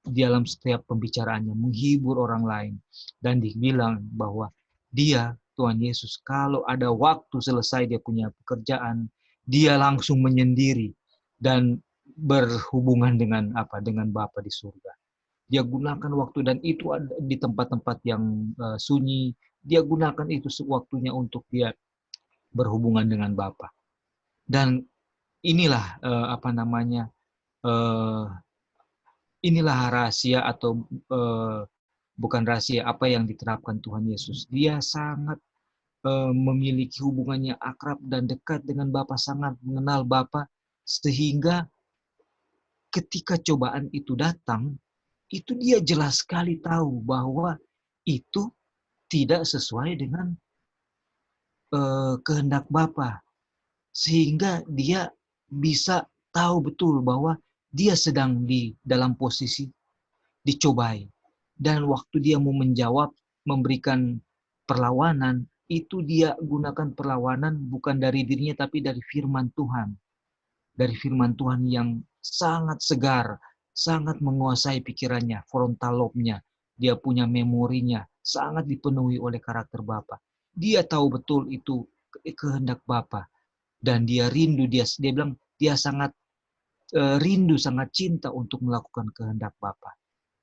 dalam setiap pembicaraannya, menghibur orang lain, dan dibilang bahwa dia Tuhan Yesus kalau ada waktu selesai dia punya pekerjaan, dia langsung menyendiri dan berhubungan dengan Bapa di surga. Dia gunakan waktu, dan itu ada di tempat-tempat yang sunyi. Dia gunakan itu sewaktunya untuk dia berhubungan dengan Bapa. Dan inilah inilah rahasia atau bukan rahasia, apa yang diterapkan Tuhan Yesus. Dia sangat memiliki hubungannya akrab dan dekat dengan Bapa, sangat mengenal Bapa, sehingga ketika cobaan itu datang, itu dia jelas sekali tahu bahwa itu tidak sesuai dengan kehendak Bapa, sehingga dia bisa tahu betul bahwa dia sedang di dalam posisi dicobai, dan waktu dia mau menjawab, memberikan perlawanan, itu dia gunakan perlawanan bukan dari dirinya tapi dari firman Tuhan. Dari firman Tuhan yang sangat segar, sangat menguasai pikirannya, frontal lobe-nya, dia punya memorinya, sangat dipenuhi oleh karakter Bapa. Dia tahu betul itu kehendak Bapa, dan dia rindu, dia bilang dia sangat rindu, sangat cinta untuk melakukan kehendak Bapa.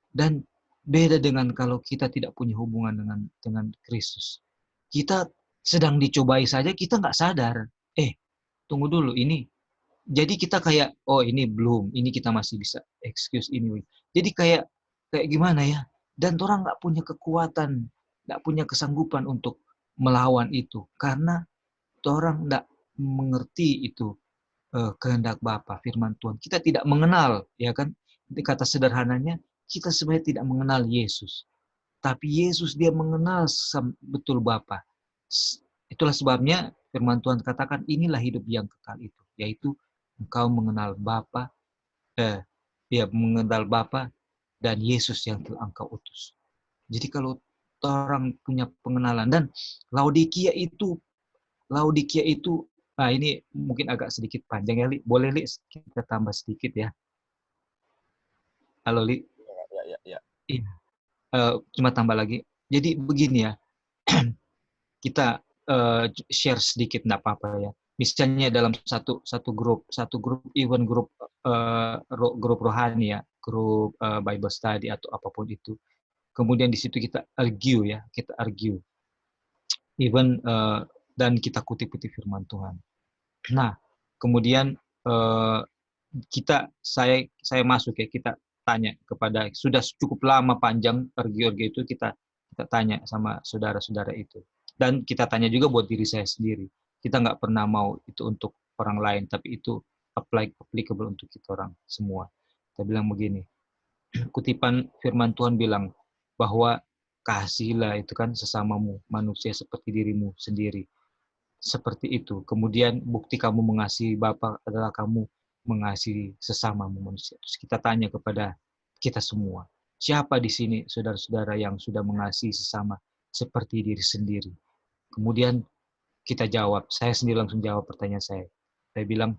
Dan beda dengan kalau kita tidak punya hubungan dengan Kristus. Kita sedang dicobai saja, kita nggak sadar. Tunggu dulu, ini. Jadi kita kayak, oh ini belum, ini kita masih bisa excuse ini. Jadi kayak gimana ya? Dan orang nggak punya kekuatan, nggak punya kesanggupan untuk melawan itu, karena orang nggak mengerti itu kehendak Bapa, firman Tuhan. Kita tidak mengenal, ya kan? Kata sederhananya, kita sebenarnya tidak mengenal Yesus. Tapi Yesus dia mengenal betul Bapa. Itulah sebabnya firman Tuhan katakan, inilah hidup yang kekal itu, yaitu engkau mengenal Bapa, mengenal Bapa dan Yesus yang telah engkau utus. Jadi kalau orang punya pengenalan, dan Laodikia itu, ini mungkin agak sedikit panjang ya, Li. Boleh, Li, kita tambah sedikit ya. Halo, Li. Ya. Iya. Cuma tambah lagi. Jadi begini ya, kita share sedikit, nggak apa-apa ya. Misalnya dalam satu grup event grup rohani ya, grup Bible study atau apapun itu. Kemudian di situ kita argue, even dan kita kutip-kutip firman Tuhan. Nah, kemudian saya masuk ya, kita tanya kepada, sudah cukup lama panjang argue itu, kita tanya sama saudara-saudara itu, dan kita tanya juga buat diri saya sendiri. Kita nggak pernah mau itu untuk orang lain, tapi itu applicable untuk kita orang semua. Kita bilang begini, kutipan firman Tuhan bilang bahwa kasihilah itu kan sesamamu manusia seperti dirimu sendiri. Seperti itu. Kemudian bukti kamu mengasihi Bapa adalah kamu mengasihi sesamamu manusia. Terus kita tanya kepada kita semua, siapa di sini saudara-saudara yang sudah mengasihi sesama seperti diri sendiri? Kemudian kita jawab, saya sendiri langsung jawab pertanyaan saya. Saya bilang,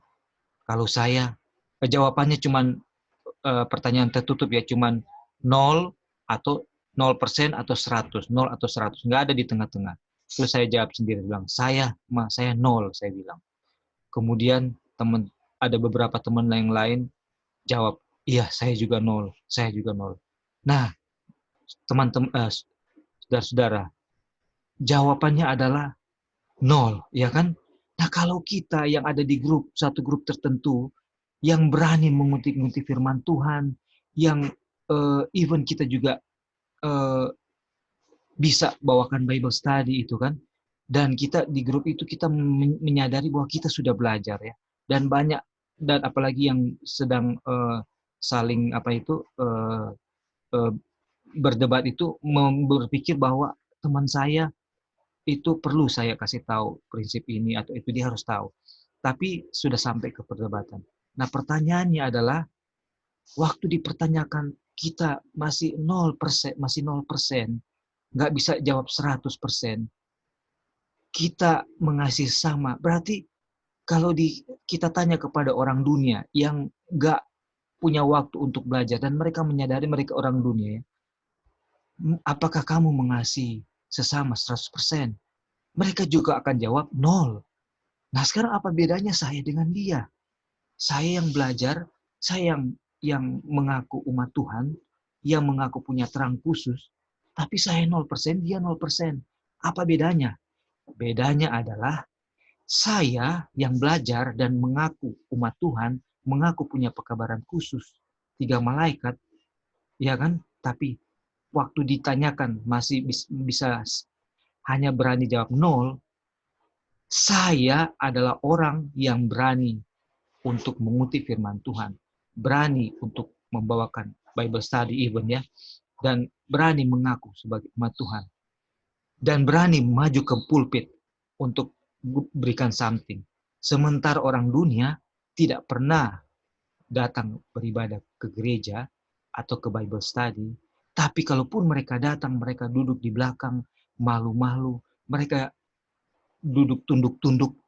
kalau saya, jawabannya cuman pertanyaan tertutup ya, cuman 0 atau 0% atau 100, 0 atau 100, nggak ada di tengah-tengah. Terus saya jawab sendiri, bilang, saya 0, saya bilang. Kemudian ada beberapa teman yang lain jawab, iya saya juga 0, saya juga 0. Nah, teman-teman, saudara-saudara, jawabannya adalah 0, ya kan? Nah, kalau kita yang ada di satu grup tertentu, yang berani mengutip firman Tuhan, yang even kita juga bisa bawakan Bible study itu kan, dan kita di grup itu kita menyadari bahwa kita sudah belajar ya, dan banyak, dan apalagi yang sedang saling berdebat itu berpikir bahwa teman saya itu perlu saya kasih tahu prinsip ini atau itu, dia harus tahu. Tapi sudah sampai ke perdebatan. Nah, pertanyaannya adalah, waktu dipertanyakan kita masih 0%, nggak bisa jawab 100%, kita mengasihi sama. Berarti kalau kita tanya kepada orang dunia yang nggak punya waktu untuk belajar, dan mereka menyadari mereka orang dunia, apakah kamu mengasihi sesama 100%? Mereka juga akan jawab 0. Nah, sekarang apa bedanya saya dengan dia? Saya yang belajar, saya yang mengaku umat Tuhan, yang mengaku punya terang khusus, tapi saya 0%, dia 0%. Apa bedanya? Bedanya adalah saya yang belajar dan mengaku umat Tuhan, mengaku punya pekabaran khusus, 3 malaikat, ya kan? Tapi waktu ditanyakan masih bisa hanya berani jawab 0, saya adalah orang yang berani untuk mengutip firman Tuhan, berani untuk membawakan Bible study even ya, dan berani mengaku sebagai umat Tuhan, dan berani maju ke pulpit untuk berikan something. Sementara orang dunia tidak pernah datang beribadah ke gereja atau ke Bible study, tapi kalaupun mereka datang, mereka duduk di belakang, malu-malu, mereka duduk tunduk-tunduk.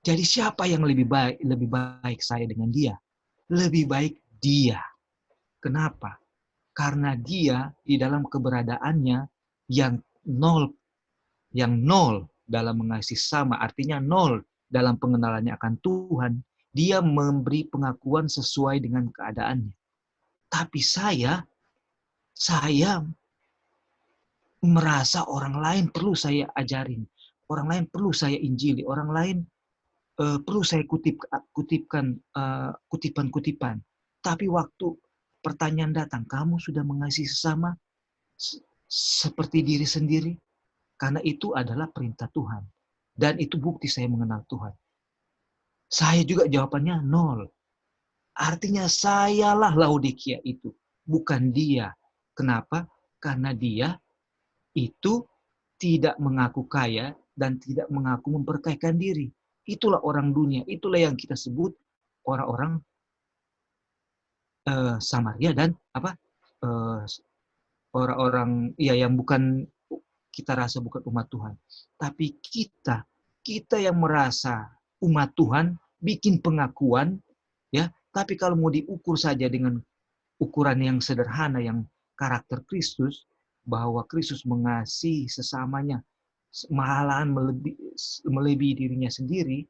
Jadi siapa yang lebih baik saya dengan dia? Lebih baik dia. Kenapa? Karena dia di dalam keberadaannya yang 0 dalam mengasihi sama, artinya 0 dalam pengenalannya akan Tuhan, dia memberi pengakuan sesuai dengan keadaannya. Tapi saya merasa orang lain perlu saya ajarin, orang lain perlu saya injili, orang lain perlu saya kutipkan kutipan-kutipan. Tapi waktu pertanyaan datang, kamu sudah mengasihi sesama seperti diri sendiri? Karena itu adalah perintah Tuhan. Dan itu bukti saya mengenal Tuhan. Saya juga jawabannya 0. Artinya sayalah Laodikia itu, bukan dia. Kenapa? Karena dia itu tidak mengaku kaya dan tidak mengaku memperkayakan diri. Itulah orang dunia, itulah yang kita sebut orang-orang Samaria dan orang-orang yang bukan, kita rasa bukan umat Tuhan. Tapi kita yang merasa umat Tuhan bikin pengakuan ya, tapi kalau mau diukur saja dengan ukuran yang sederhana yang karakter Kristus, bahwa Kristus mengasihi sesamanya malahan melebihi dirinya sendiri,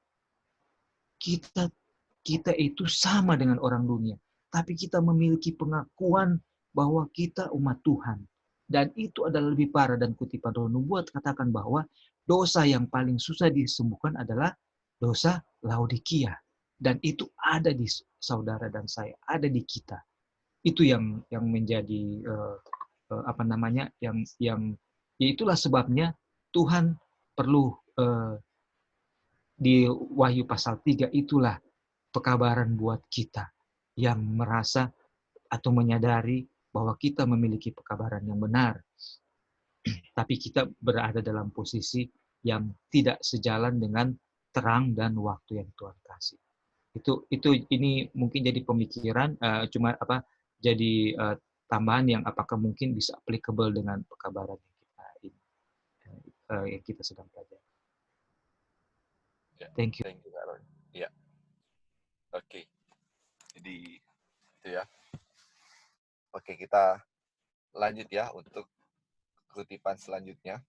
kita itu sama dengan orang dunia. Tapi kita memiliki pengakuan bahwa kita umat Tuhan. Dan itu adalah lebih parah, dan kutipan Roh Nubuat katakan bahwa dosa yang paling susah disembuhkan adalah dosa Laodikia. Dan itu ada di saudara dan saya, ada di kita. Itu yang menjadi ya itulah sebabnya Tuhan perlu di Wahyu pasal 3 itulah pekabaran buat kita yang merasa atau menyadari bahwa kita memiliki pekabaran yang benar. Tapi kita berada dalam posisi yang tidak sejalan dengan terang dan waktu yang Tuhan kasih. Ini mungkin jadi pemikiran, jadi tambahan yang apakah mungkin bisa applicable dengan pekabaran yang kita sedang pelajari. Thank you. Thank you, Kak Roy. Ya. Oke. Jadi itu ya. Oke, kita lanjut ya untuk kutipan selanjutnya.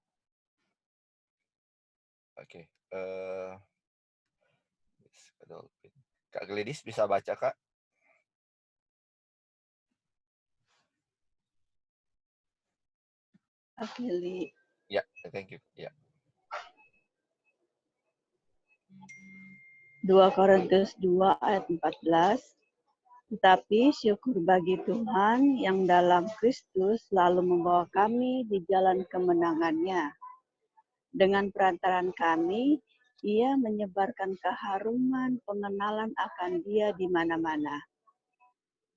Oke. Kak Gladys bisa baca, Kak? Oke, Li. Ya, thank you. Ya. 2 Korintus 2 ayat 14. Tetapi syukur bagi Tuhan yang dalam Kristus selalu membawa kami di jalan kemenangannya. Dengan perantaran kami, Ia menyebarkan keharuman pengenalan akan Dia di mana-mana.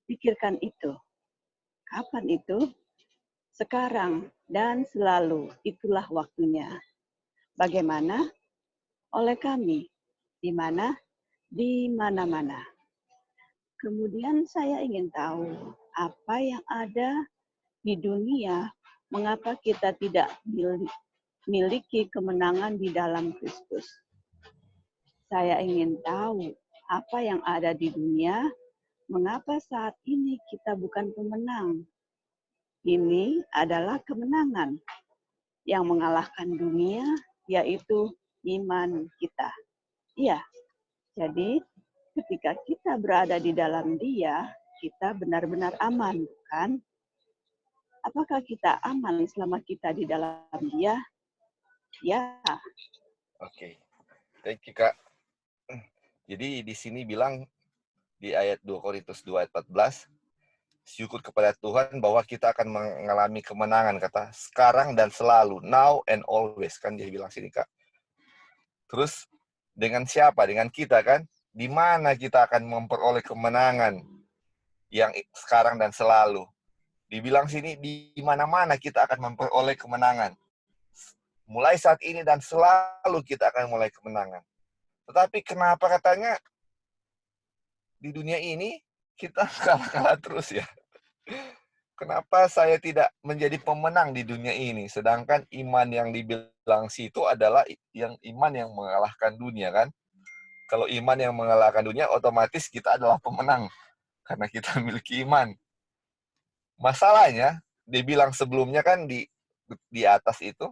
Pikirkan itu. Kapan itu? Sekarang dan selalu, itulah waktunya. Bagaimana? Oleh kami. Di mana? Di mana-mana. Kemudian saya ingin tahu apa yang ada di dunia, mengapa kita tidak memiliki kemenangan di dalam Kristus. Saya ingin tahu apa yang ada di dunia, mengapa saat ini kita bukan pemenang. Ini adalah kemenangan yang mengalahkan dunia, yaitu iman kita. Iya, jadi ketika kita berada di dalam Dia, kita benar-benar aman, bukan? Apakah kita aman selama kita di dalam Dia? Ya. Oke. Thank you, Kak. Jadi di sini bilang di ayat 2 Korintus 2 ayat 14, syukur kepada Tuhan bahwa kita akan mengalami kemenangan, kata sekarang dan selalu, now and always, kan dia bilang sini, Kak. Terus dengan siapa? Dengan kita, kan? Di mana kita akan memperoleh kemenangan yang sekarang dan selalu? Dibilang sini, di mana-mana kita akan memperoleh kemenangan. Mulai saat ini dan selalu kita akan mulai kemenangan. Tetapi kenapa katanya di dunia ini kita kalah-kalah terus ya? Kenapa saya tidak menjadi pemenang di dunia ini? Sedangkan iman yang dibilang situ adalah yang iman yang mengalahkan dunia, kan? Kalau iman yang mengalahkan dunia, otomatis kita adalah pemenang. Karena kita memiliki iman. Masalahnya, dibilang sebelumnya kan di atas itu,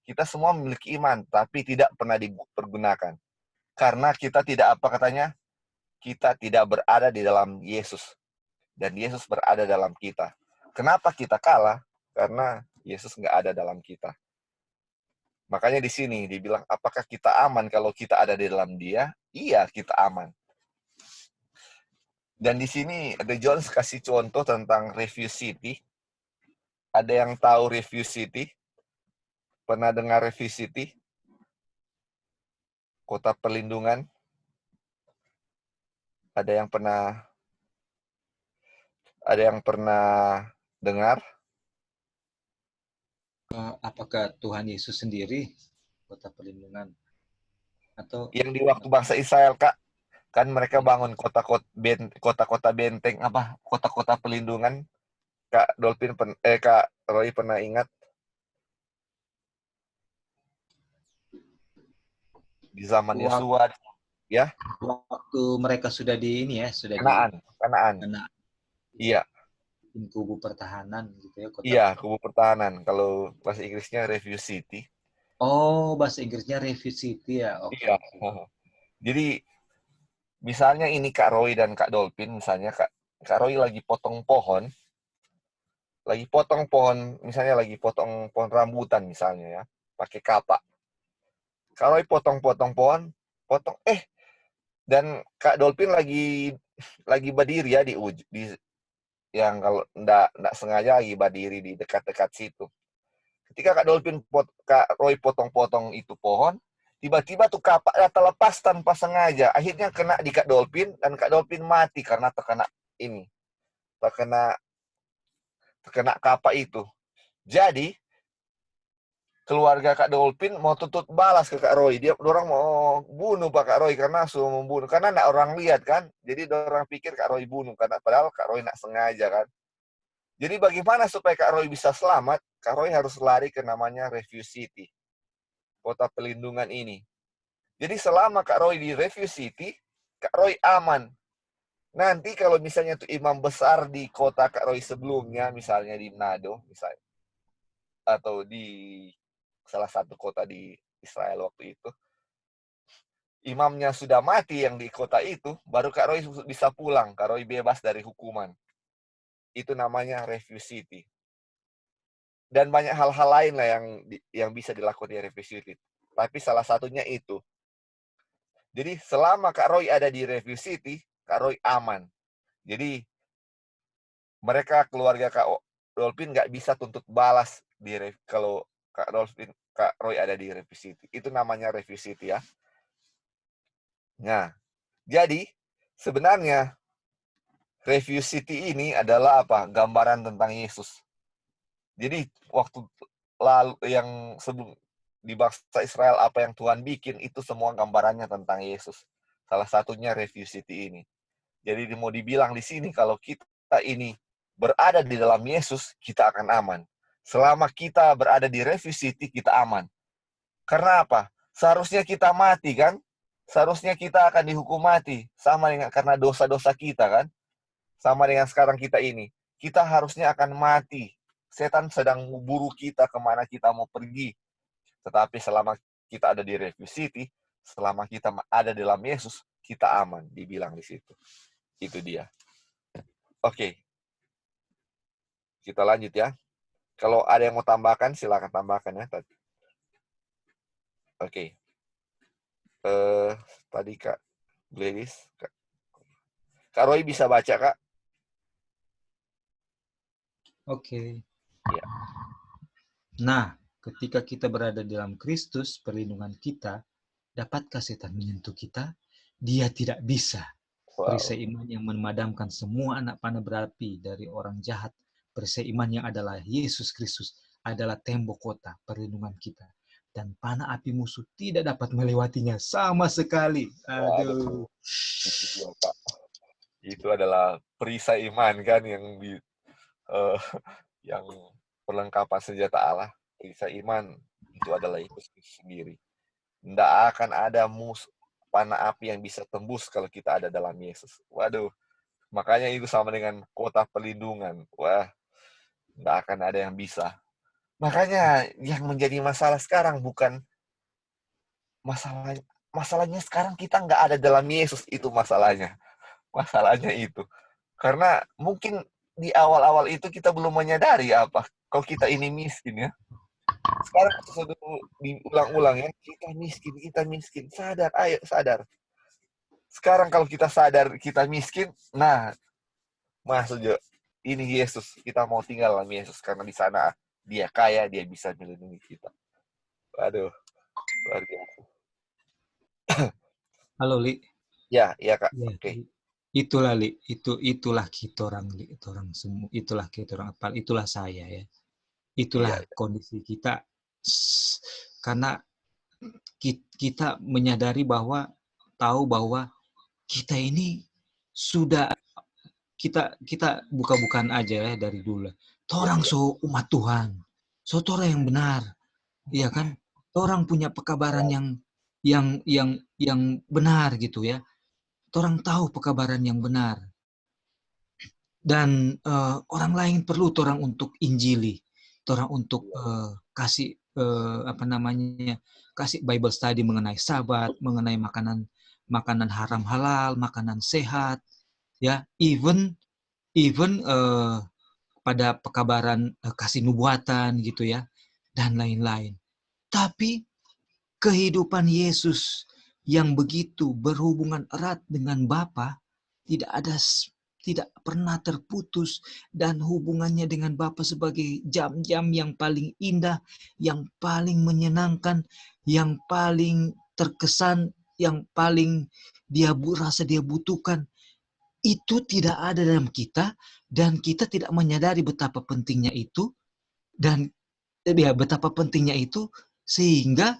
kita semua memiliki iman, tapi tidak pernah dipergunakan. Karena kita tidak apa katanya? Kita tidak berada di dalam Yesus. Dan Yesus berada dalam kita. Kenapa kita kalah? Karena Yesus nggak ada dalam kita. Makanya di sini dibilang, apakah kita aman kalau kita ada di dalam Dia? Iya, kita aman. Dan di sini The Jones kasih contoh tentang Refuge City. Ada yang tahu Refuge City? Pernah dengar Refuge City? Kota perlindungan? Ada yang pernah dengar? Apakah Tuhan Yesus sendiri kota perlindungan? Atau Yang di waktu bangsa Israel, Kak, kan mereka bangun kota-kota benteng, kota-kota perlindungan. Kak Roy pernah ingat? Di zaman Yosua, ya? Waktu mereka sudah di ini ya, sudah Kanaan. Iya. Kubu pertahanan gitu ya. Iya, kubu pertahanan. Kalau bahasa Inggrisnya Refuge City. Oh, bahasa Inggrisnya Refuge City ya. Oke. Iya. Jadi misalnya ini Kak Roy dan Kak Dolphin, misalnya Kak Roy lagi potong pohon, misalnya lagi potong pohon rambutan misalnya ya, pakai kapak. Kak Roy potong dan Kak Dolphin lagi berdiri ya di yang kalau enggak sengaja lagi berdiri di dekat-dekat situ. Ketika Kak Roy potong-potong itu pohon, Tiba-tiba tuh kapaknya terlepas tanpa sengaja. Akhirnya kena di Kak Dolphin, dan Kak Dolphin mati karena terkena kapak itu. Jadi, keluarga Kak Dolphin mau tuntut balas ke Kak Roy. Orang mau bunuh Pak Kak Roy karena suruh membunuh. Karena nggak orang lihat kan. Jadi orang pikir Kak Roy bunuh. Padahal Kak Roy nggak sengaja kan. Jadi bagaimana supaya Kak Roy bisa selamat? Kak Roy harus lari ke namanya Refuge City. Kota pelindungan ini. Jadi selama Kak Roy di Refuge City, Kak Roy aman. Nanti kalau misalnya tuh imam besar di kota Kak Roy sebelumnya, misalnya di Manado, misalnya, atau di salah satu kota di Israel waktu itu, imamnya sudah mati yang di kota itu, baru Kak Roy bisa pulang. Kak Roy bebas dari hukuman. Itu namanya Refuge City. Dan banyak hal-hal lain lah yang bisa dilakukan di Refuge City. Tapi salah satunya itu. Jadi selama Kak Roy ada di Refuge City, Kak Roy aman. Jadi mereka keluarga Kak Dolphin nggak bisa tuntut balas kalau Kak Roy ada di Refuge City. Itu namanya Refuge City ya. Nah, jadi sebenarnya Refuge City ini adalah apa? Gambaran tentang Yesus. Jadi waktu lalu yang sebelum di bangsa Israel apa yang Tuhan bikin itu semua gambarannya tentang Yesus. Salah satunya Refuge City ini. Jadi mau dibilang di sini kalau kita ini berada di dalam Yesus, kita akan aman. Selama kita berada di Refuge City, kita aman. Karena apa? Seharusnya kita mati kan? Seharusnya kita akan dihukum mati sama dengan karena dosa-dosa kita kan? Sama dengan sekarang kita ini. Kita harusnya akan mati. Setan sedang memburu kita kemana kita mau pergi. Tetapi selama kita ada di Refuge City, selama kita ada dalam Yesus, kita aman, dibilang di situ. Itu dia. Oke. Kita lanjut ya. Kalau ada yang mau tambahkan, silakan tambahkan ya. Oke. Tadi Kak Gladys. Kak Roy bisa baca, Kak? Oke. Ya. Nah, ketika kita berada dalam Kristus, perlindungan kita, dapatkah setan menyentuh kita? Dia tidak bisa. Perisai iman yang memadamkan semua anak panah berapi dari orang jahat. Perisai iman yang adalah Yesus Kristus adalah tembok kota perlindungan kita. Dan panah api musuh tidak dapat melewatinya sama sekali. Aduh. Itu adalah perisai iman kan yang perlengkapan senjata Allah. Perisai iman itu adalah Yesus sendiri. Tidak akan ada panah api yang bisa tembus kalau kita ada dalam Yesus. Waduh, makanya itu sama dengan kota perlindungan. Wah, tidak akan ada yang bisa. Makanya yang menjadi masalah sekarang bukan masalahnya sekarang kita nggak ada dalam Yesus, itu masalahnya. Masalahnya itu. Karena mungkin di awal-awal itu kita belum menyadari apa kalau kita ini miskin ya. Sekarang sudah diulang-ulang ya, kita miskin. Sadar, ayo sadar. Sekarang kalau kita sadar kita miskin, nah, maksudnya ini Yesus, kita mau tinggal dalam Yesus karena di sana dia kaya, dia bisa melindungi kita. Waduh, luar biasa. Halo, Li. Ya, Kak. Ya, Oke. Itulah, Li. Itulah kita orang, Li. Orang semua. Itulah kita orang apal. Itulah saya ya. Itulah kondisi kita. Karena kita menyadari tahu bahwa kita ini sudah kita bukan aja ya dari dulu. Torang umat Tuhan. Torang yang benar. Iya kan? Torang punya pekabaran yang benar gitu ya. Torang tahu pekabaran yang benar. Dan orang lain perlu torang untuk injili. Torang untuk kasih kasih Bible study mengenai Sabat, mengenai makanan haram halal, makanan sehat, ya, even pada pekabaran kasih nubuatan gitu ya, dan lain-lain. Tapi kehidupan Yesus yang begitu berhubungan erat dengan Bapa tidak pernah terputus, dan hubungannya dengan Bapa sebagai jam-jam yang paling indah, yang paling menyenangkan, yang paling terkesan, yang paling dia rasa dia butuhkan, itu tidak ada dalam kita, dan kita tidak menyadari betapa pentingnya itu, dan ya betapa pentingnya itu, sehingga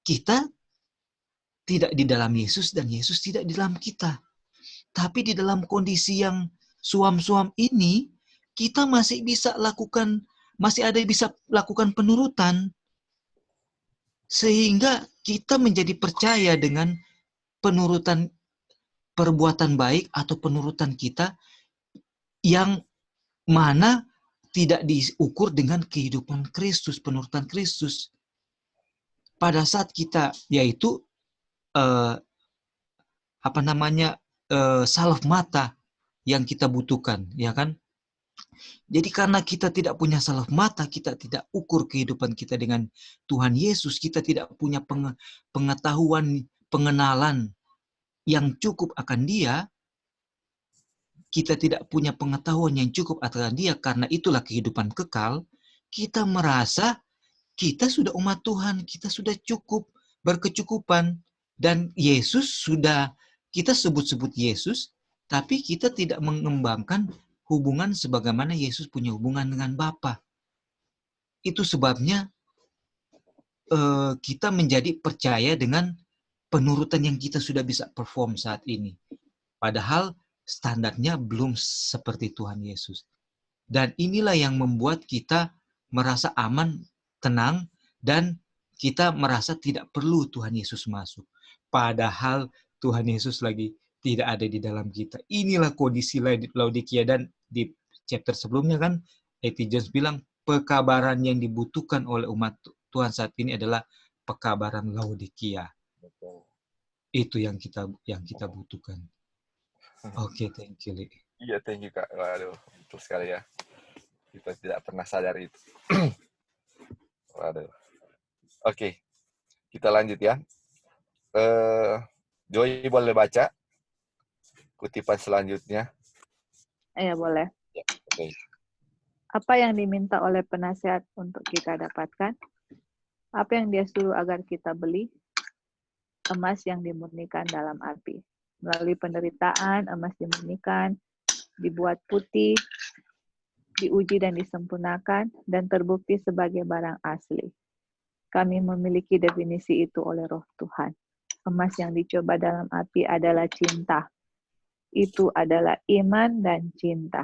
kita tidak di dalam Yesus dan Yesus tidak di dalam kita. Tapi di dalam kondisi yang suam-suam ini, kita masih bisa lakukan penurutan, sehingga kita menjadi percaya dengan penurutan perbuatan baik atau penurutan kita yang mana tidak diukur dengan kehidupan Kristus, penurutan Kristus. Pada saat kita, yaitu salaf mata yang kita butuhkan, ya kan? Jadi karena kita tidak punya salaf mata, kita tidak ukur kehidupan kita dengan Tuhan Yesus, kita tidak punya pengetahuan, pengenalan yang cukup akan Dia, kita tidak punya pengetahuan yang cukup akan Dia, karena itulah kehidupan kekal, kita merasa kita sudah umat Tuhan, kita sudah cukup, berkecukupan, dan Yesus sudah, kita sebut-sebut Yesus, tapi kita tidak mengembangkan hubungan sebagaimana Yesus punya hubungan dengan Bapa. Itu sebabnya kita menjadi percaya dengan penurutan yang kita sudah bisa perform saat ini. Padahal standarnya belum seperti Tuhan Yesus. Dan inilah yang membuat kita merasa aman, tenang, dan kita merasa tidak perlu Tuhan Yesus masuk. Padahal Tuhan Yesus lagi tidak ada di dalam kita. Inilah kondisi Laodikia, dan di chapter sebelumnya kan, A.T. Jones bilang pekabaran yang dibutuhkan oleh umat Tuhan saat ini adalah pekabaran Laodikia. Itu yang kita butuhkan. Oke, thank you, Li. Iya, thank you, Kak. Waduh, betul sekali ya. Kita tidak pernah sadar itu. Waduh. Oke, kita lanjut ya. Joy boleh baca kutipan selanjutnya? Ya, boleh. Ya, oke. Apa yang diminta oleh penasihat untuk kita dapatkan? Apa yang dia suruh agar kita beli? Emas yang dimurnikan dalam api. Melalui penderitaan, emas dimurnikan, dibuat putih, diuji dan disempurnakan, dan terbukti sebagai barang asli. Kami memiliki definisi itu oleh Roh Tuhan. Emas yang dicoba dalam api adalah cinta. Itu adalah iman dan cinta.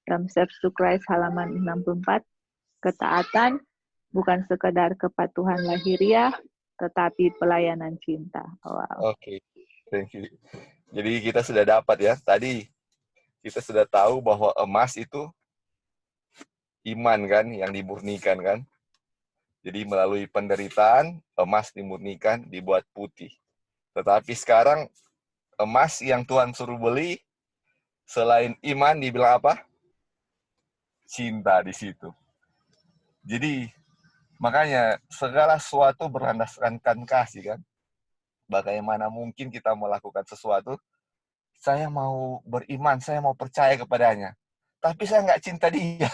Dalam Steps to Christ halaman 64, ketaatan bukan sekedar kepatuhan lahiriah, tetapi pelayanan cinta. Wow. Oke, thank you. Jadi kita sudah dapat ya, tadi kita sudah tahu bahwa emas itu iman kan, yang dimurnikan kan. Jadi melalui penderitaan, emas dimurnikan, dibuat putih. Tetapi sekarang emas yang Tuhan suruh beli, selain iman dibilang apa? Cinta di situ. Jadi makanya segala sesuatu berlandaskan kasih kan. Bagaimana mungkin kita melakukan sesuatu, saya mau beriman, saya mau percaya kepadanya, tapi saya nggak cinta dia.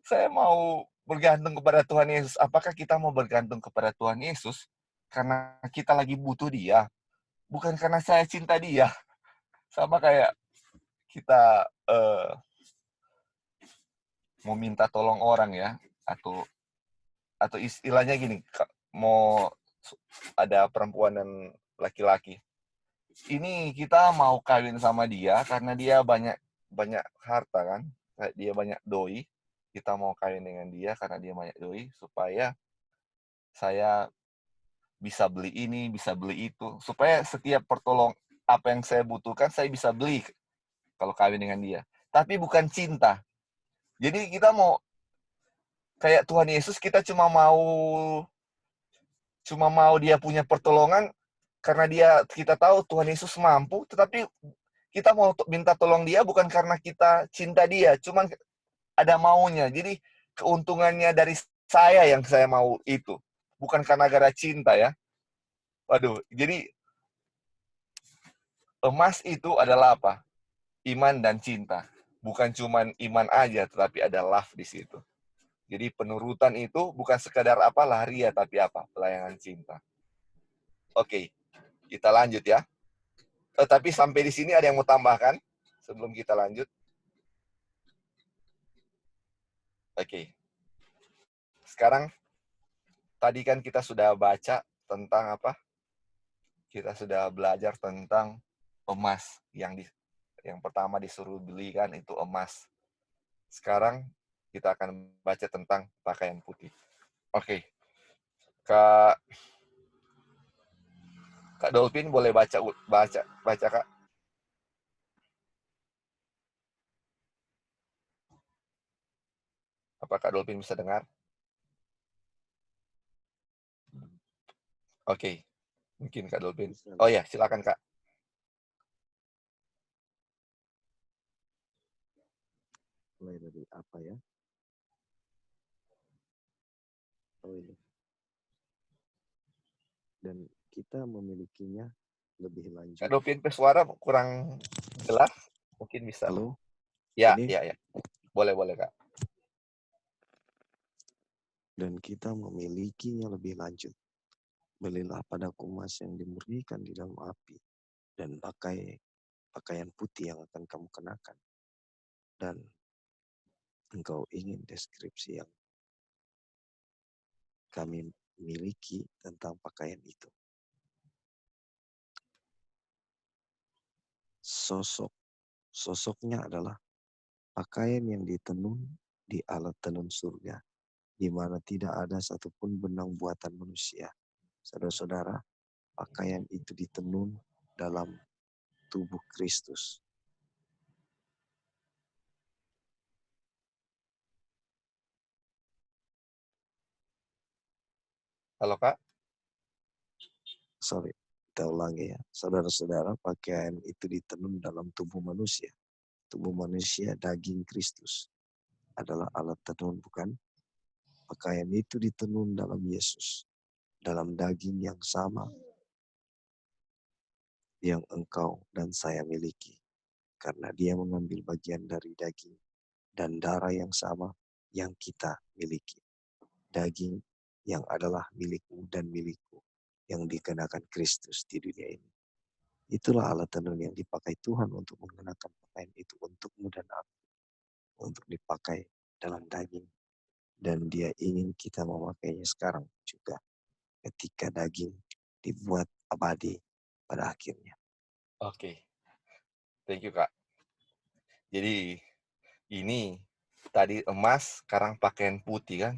Saya mau bergantung kepada Tuhan Yesus. Apakah kita mau bergantung kepada Tuhan Yesus karena kita lagi butuh dia? Bukan karena saya cinta dia. Sama kayak kita mau minta tolong orang ya, atau istilahnya gini, mau ada perempuan dan laki-laki. Ini kita mau kawin sama dia karena dia banyak harta kan, dia banyak doi. Kita mau kawin dengan dia karena dia banyak doi, supaya saya bisa beli ini, bisa beli itu, supaya setiap apa yang saya butuhkan saya bisa beli kalau kawin dengan dia. Tapi bukan cinta. Jadi kita mau kayak Tuhan Yesus, kita cuma mau dia punya pertolongan karena kita tahu Tuhan Yesus mampu, tetapi kita mau minta tolong dia bukan karena kita cinta dia, cuman ada maunya. Jadi keuntungannya dari saya yang saya mau itu, bukan karena gara cinta ya. Waduh, jadi emas itu adalah apa? Iman dan cinta. Bukan cuman iman aja, tetapi ada love di situ. Jadi penurutan itu bukan sekadar apa lahiriah, tapi apa? Pelayanan cinta. Oke, kita lanjut ya. Tapi sampai di sini ada yang mau tambahkan sebelum kita lanjut? Oke. Sekarang tadi kan kita sudah baca tentang apa? Kita sudah belajar tentang emas yang pertama disuruh belikan itu emas. Sekarang kita akan baca tentang pakaian putih. Oke. Kak Dolphin boleh baca Kak. Apakah Dolphin bisa dengar? Oke. Mungkin Kak Dolphin. Oh ya, silakan Kak. Mulai dari apa ya? Oh ini. Dan kita memilikinya lebih lanjut. Kak Dolphin, suara kurang jelas. Mungkin bisa. Halo? Ya, Ini? ya. Boleh, Kak. Dan kita memilikinya lebih lanjut. Belilah padaku emas yang dimurnikan di dalam api, dan pakai pakaian putih yang akan kamu kenakan. Dan engkau ingin deskripsi yang kami miliki tentang pakaian itu. Sosoknya adalah pakaian yang ditenun di alat tenun surga, di mana tidak ada satupun benang buatan manusia. Saudara-saudara, pakaian itu ditenun dalam tubuh Kristus. Halo Kak. Sorry, kita ulangi ya. Saudara-saudara, pakaian itu ditenun dalam tubuh manusia. Tubuh manusia, daging Kristus adalah alat tenun, bukan? Pakaian itu ditenun dalam Yesus, dalam daging yang sama yang engkau dan saya miliki. Karena dia mengambil bagian dari daging dan darah yang sama yang kita miliki. Daging yang adalah milikmu dan milikku, yang dikenakan Kristus di dunia ini. Itulah alat tenun yang dipakai Tuhan untuk mengenakan pakaian itu untukmu dan aku, untuk dipakai dalam daging. Dan dia ingin kita memakainya sekarang juga, ketika daging dibuat abadi pada akhirnya. Oke. Thank you Kak. Jadi ini tadi emas, sekarang pakaian putih kan.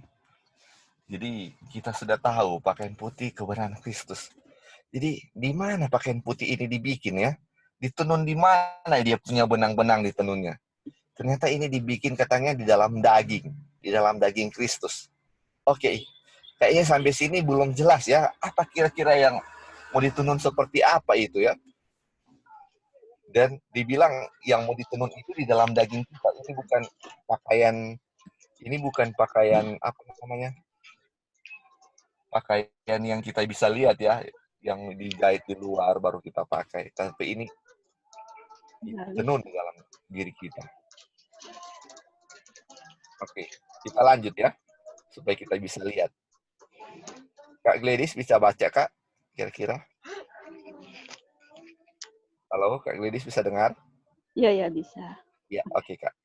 Jadi kita sudah tahu pakaian putih kebenaran Kristus. Jadi di mana pakaian putih ini dibikin ya? Ditenun di mana dia punya benang-benang ditenunnya? Ternyata ini dibikin katanya di dalam daging Kristus. Oke. Kayaknya sampai sini belum jelas ya, apa kira-kira yang mau ditenun seperti apa itu ya? Dan dibilang yang mau ditenun itu di dalam daging kita. Ini bukan pakaian apa namanya? Pakaian yang kita bisa lihat ya, yang dijahit di luar baru kita pakai. Tapi ini tenun di dalam diri kita. Oke, kita lanjut ya, supaya kita bisa lihat. Kak Gladys bisa baca Kak, kira-kira? Halo, Kak Gladys bisa dengar? Iya, bisa. Ya, oke Kak.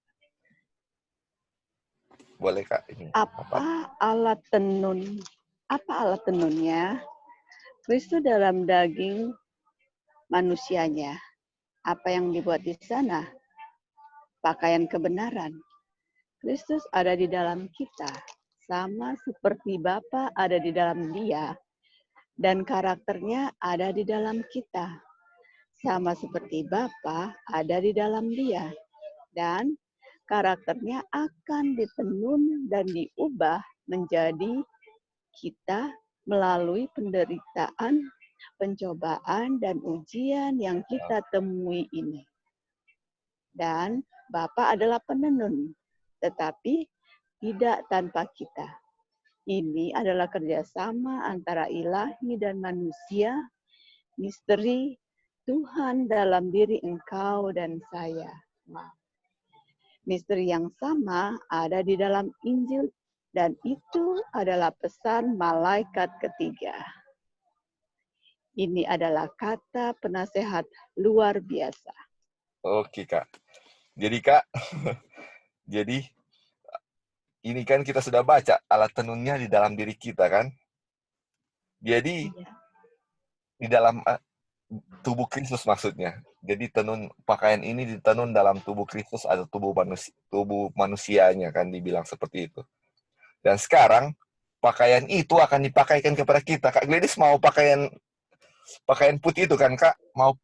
Boleh Kak. Ini Apa alat tenun? Apa alat tenunnya? Kristus dalam daging manusianya. Apa yang dibuat di sana? Pakaian kebenaran. Kristus ada di dalam kita, sama seperti Bapa ada di dalam Dia, dan karakternya ada di dalam kita, sama seperti Bapa ada di dalam Dia, dan karakternya akan ditenun dan diubah menjadi kita melalui penderitaan, pencobaan, dan ujian yang kita temui ini. Dan Bapa adalah penenun, tetapi tidak tanpa kita. Ini adalah kerjasama antara ilahi dan manusia, misteri Tuhan dalam diri engkau dan saya. Misteri yang sama ada di dalam Injil, dan itu adalah pesan malaikat ketiga. Ini adalah kata penasehat luar biasa. Oke, Kak. Jadi, Kak, jadi ini kan kita sudah baca alat tenunnya di dalam diri kita kan. Jadi Iya. di dalam tubuh Kristus maksudnya. Jadi tenun pakaian ini ditenun dalam tubuh Kristus atau tubuh manusianya kan dibilang seperti itu. Dan sekarang pakaian itu akan dipakaikan kepada kita. Kak Gladys mau pakaian putih itu kan, Kak? Mau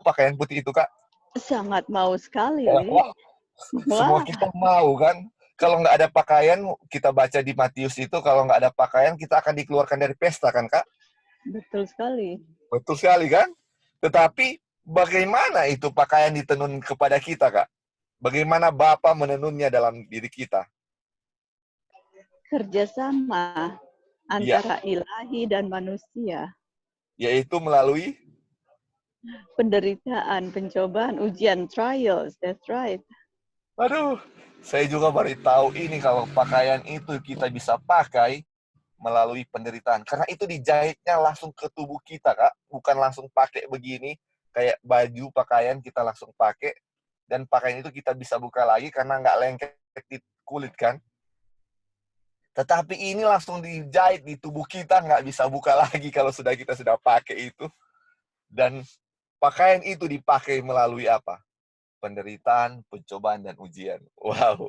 pakaian putih itu, Kak? Sangat mau sekali, Wah, Li. wah. Semua Wah, kita mau kan? Kalau nggak ada pakaian, kita baca di Matius itu, kalau nggak ada pakaian, kita akan dikeluarkan dari pesta kan, Kak? betul sekali. Betul sekali kan? Tetapi bagaimana itu pakaian ditenun kepada kita, Kak? Bagaimana Bapa menenunnya dalam diri kita? Kerjasama Ya, antara ilahi dan manusia. yaitu melalui Penderitaan, pencobaan, ujian, trials. That's right. aduh, saya juga baru tahu ini kalau pakaian itu kita bisa pakai melalui penderitaan. Karena itu dijahitnya langsung ke tubuh kita, Kak. Bukan langsung pakai begini, kayak baju, pakaian kita langsung pakai. Dan pakaian itu kita bisa buka lagi karena nggak lengket di kulit, kan. Tetapi ini langsung dijahit di tubuh kita, nggak bisa buka lagi kalau kita sudah pakai itu. Dan pakaian itu dipakai melalui apa? Penderitaan, pencobaan, dan ujian. Wow.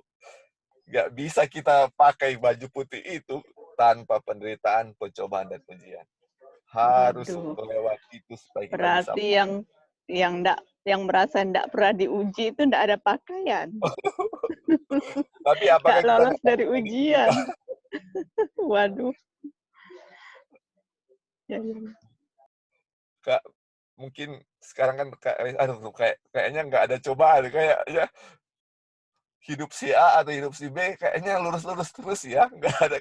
Nggak bisa kita pakai baju putih itu tanpa penderitaan, pencobaan, dan ujian. Harus Waduh. melewati itu supaya kita bisa. Berarti yang merasa tidak pernah diuji itu tidak ada pakaian. Tapi apakah Nggak kita lolos nggak dari pakai ujian. Waduh. Ya, ya. Kak, mungkin sekarang kan kayaknya nggak ada cobaan, kayaknya hidup si A atau hidup si B kayaknya lurus-lurus terus ya, nggak ada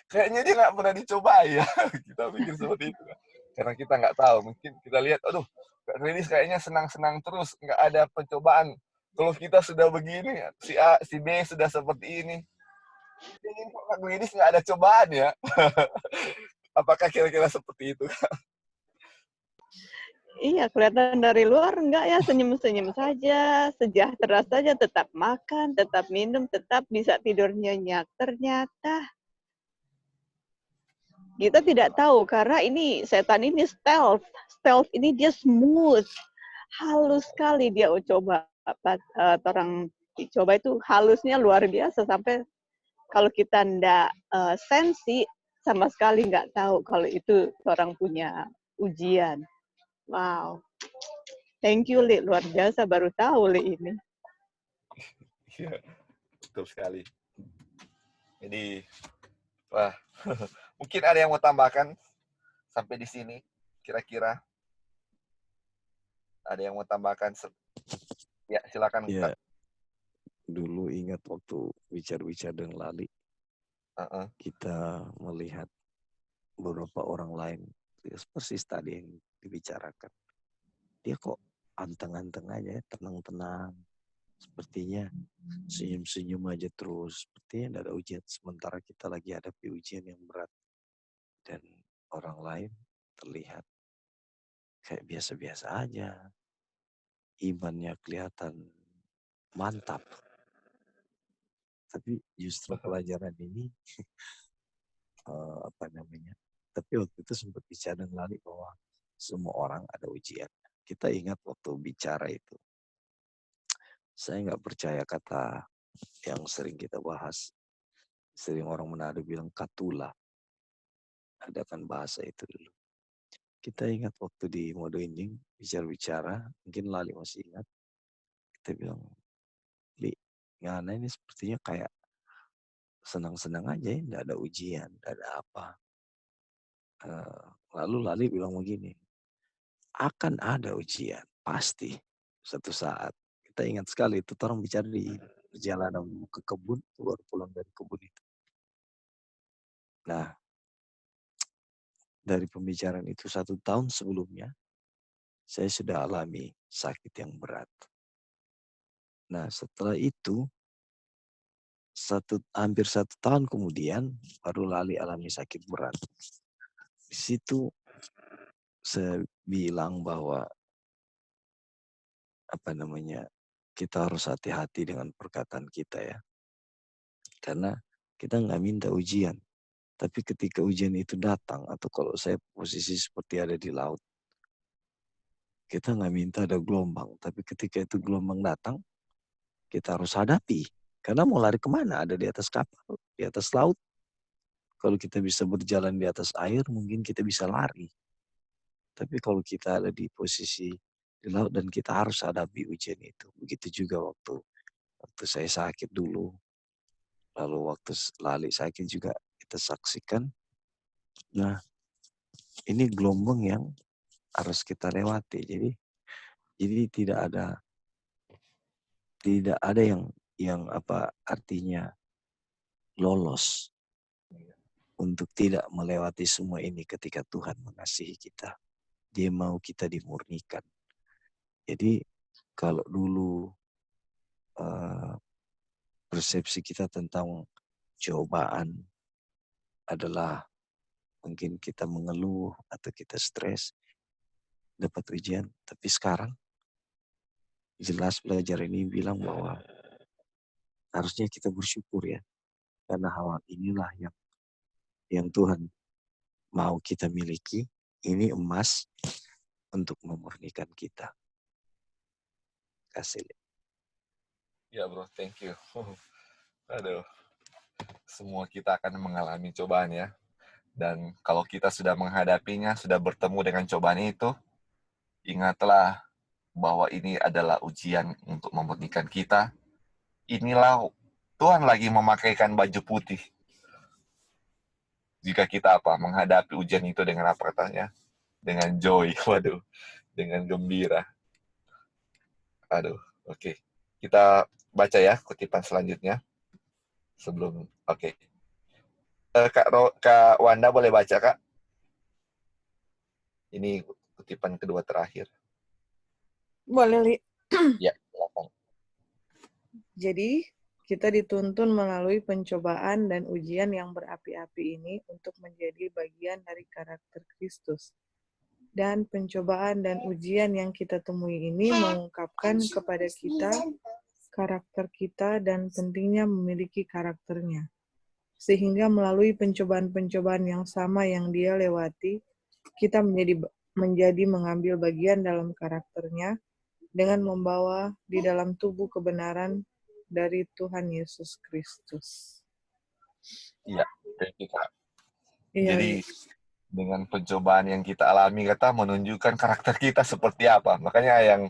kayaknya dia nggak pernah dicobai ya. Kita pikir seperti itu kan. Karena kita nggak tahu, mungkin kita lihat, aduh, Kak Gladys kayaknya senang-senang terus, nggak ada pencobaan. Kalau kita sudah begini, si A, si B sudah seperti ini. Ini Kak Gladys nggak ada cobaan ya. Apakah kira-kira seperti itu? Iya, kelihatan dari luar enggak ya, senyum-senyum saja, sejahtera saja, tetap makan, tetap minum, tetap bisa tidur nyenyak. Ternyata kita tidak tahu karena ini setan ini stealth. Stealth ini dia smooth, halus sekali dia coba orang dicoba itu halusnya luar biasa sampai kalau kita ndak sensi sama sekali nggak tahu kalau itu orang punya ujian. Wow. Thank you, Li. Luar biasa, baru tahu, Li, ini. Iya, betul sekali. Jadi, wah, mungkin ada yang mau tambahkan sampai di sini, kira-kira? Ada yang mau tambahkan? Ya, silakan. Ya, dulu ingat waktu bicara-bicara dengan Lali, kita melihat beberapa orang lain, persis tadi yang dibicarakan. Dia kok anteng-anteng aja, tenang-tenang. Sepertinya senyum-senyum aja terus. Sepertinya tidak ada ujian. Sementara kita lagi hadapi ujian yang berat. Dan orang lain terlihat kayak biasa-biasa aja. Imannya kelihatan mantap. Tapi justru pelajaran ini, tapi waktu itu sempat bicara dengan Lali bahwa semua orang ada ujian. Kita ingat waktu bicara itu, saya nggak percaya kata yang sering kita bahas. Sering orang Manado bilang katula. Ada kan bahasa itu dulu. Kita ingat waktu di Modo Inding, bicara-bicara, mungkin Lali masih ingat. Kita bilang, Li, Ngana ini sepertinya kayak senang-senang aja ya, nggak ada ujian, nggak ada apa. Lalu Lali bilang begini, akan ada ujian, pasti suatu saat. Kita ingat sekali itu orang bicara di perjalanan ke kebun, baru pulang dari kebun itu. Nah, dari pembicaraan itu 1 tahun sebelumnya, saya sudah alami sakit yang berat. Nah, setelah itu, hampir 1 tahun kemudian, baru Lali alami sakit berat. Di situ saya bilang bahwa kita harus hati-hati dengan perkataan kita ya. Karena kita nggak minta ujian. Tapi ketika ujian itu datang, atau kalau saya posisi seperti ada di laut, kita nggak minta ada gelombang. Tapi ketika itu gelombang datang, kita harus hadapi. Karena mau lari kemana? Ada di atas kapal, di atas laut. Kalau kita bisa berjalan di atas air, mungkin kita bisa lari. Tapi kalau kita ada di posisi di laut dan kita harus hadapi ujian itu. Begitu juga waktu saya sakit dulu. Lalu waktu Lali sakit juga kita saksikan. Nah, ini gelombang yang harus kita lewati. Jadi tidak ada yang apa artinya lolos untuk tidak melewati semua ini ketika Tuhan mengasihi kita. Dia mau kita dimurnikan. Jadi kalau dulu persepsi kita tentang cobaan adalah mungkin kita mengeluh atau kita stres, dapat ujian. Tapi sekarang jelas belajar ini bilang bahwa harusnya kita bersyukur ya. Karena hal inilah yang Tuhan mau kita miliki. Ini emas untuk memurnikan kita. Kasih. Ya bro, thank you. Aduh, semua kita akan mengalami cobaan ya. Dan kalau kita sudah menghadapinya, sudah bertemu dengan cobaan itu, ingatlah bahwa ini adalah ujian untuk memurnikan kita. Inilah Tuhan lagi memakaikan baju putih. Jika kita menghadapi ujian itu dengan apa katanya? Dengan joy, waduh, dengan gembira. Aduh, oke. Kita baca ya kutipan selanjutnya. Oke. Kak Wanda boleh baca, Kak? Ini kutipan kedua terakhir. Boleh, Li. Ya, silakan. Jadi, kita dituntun melalui pencobaan dan ujian yang berapi-api ini untuk menjadi bagian dari karakter Kristus. Dan pencobaan dan ujian yang kita temui ini mengungkapkan kepada kita karakter kita dan pentingnya memiliki karakternya. Sehingga melalui pencobaan-pencobaan yang sama yang dia lewati, kita menjadi mengambil bagian dalam karakternya dengan membawa di dalam tubuh kebenaran dari Tuhan Yesus Kristus. Iya, thank you, Kak. Iya, Jadi dengan pencobaan yang kita alami, kata menunjukkan karakter kita seperti apa. Makanya yang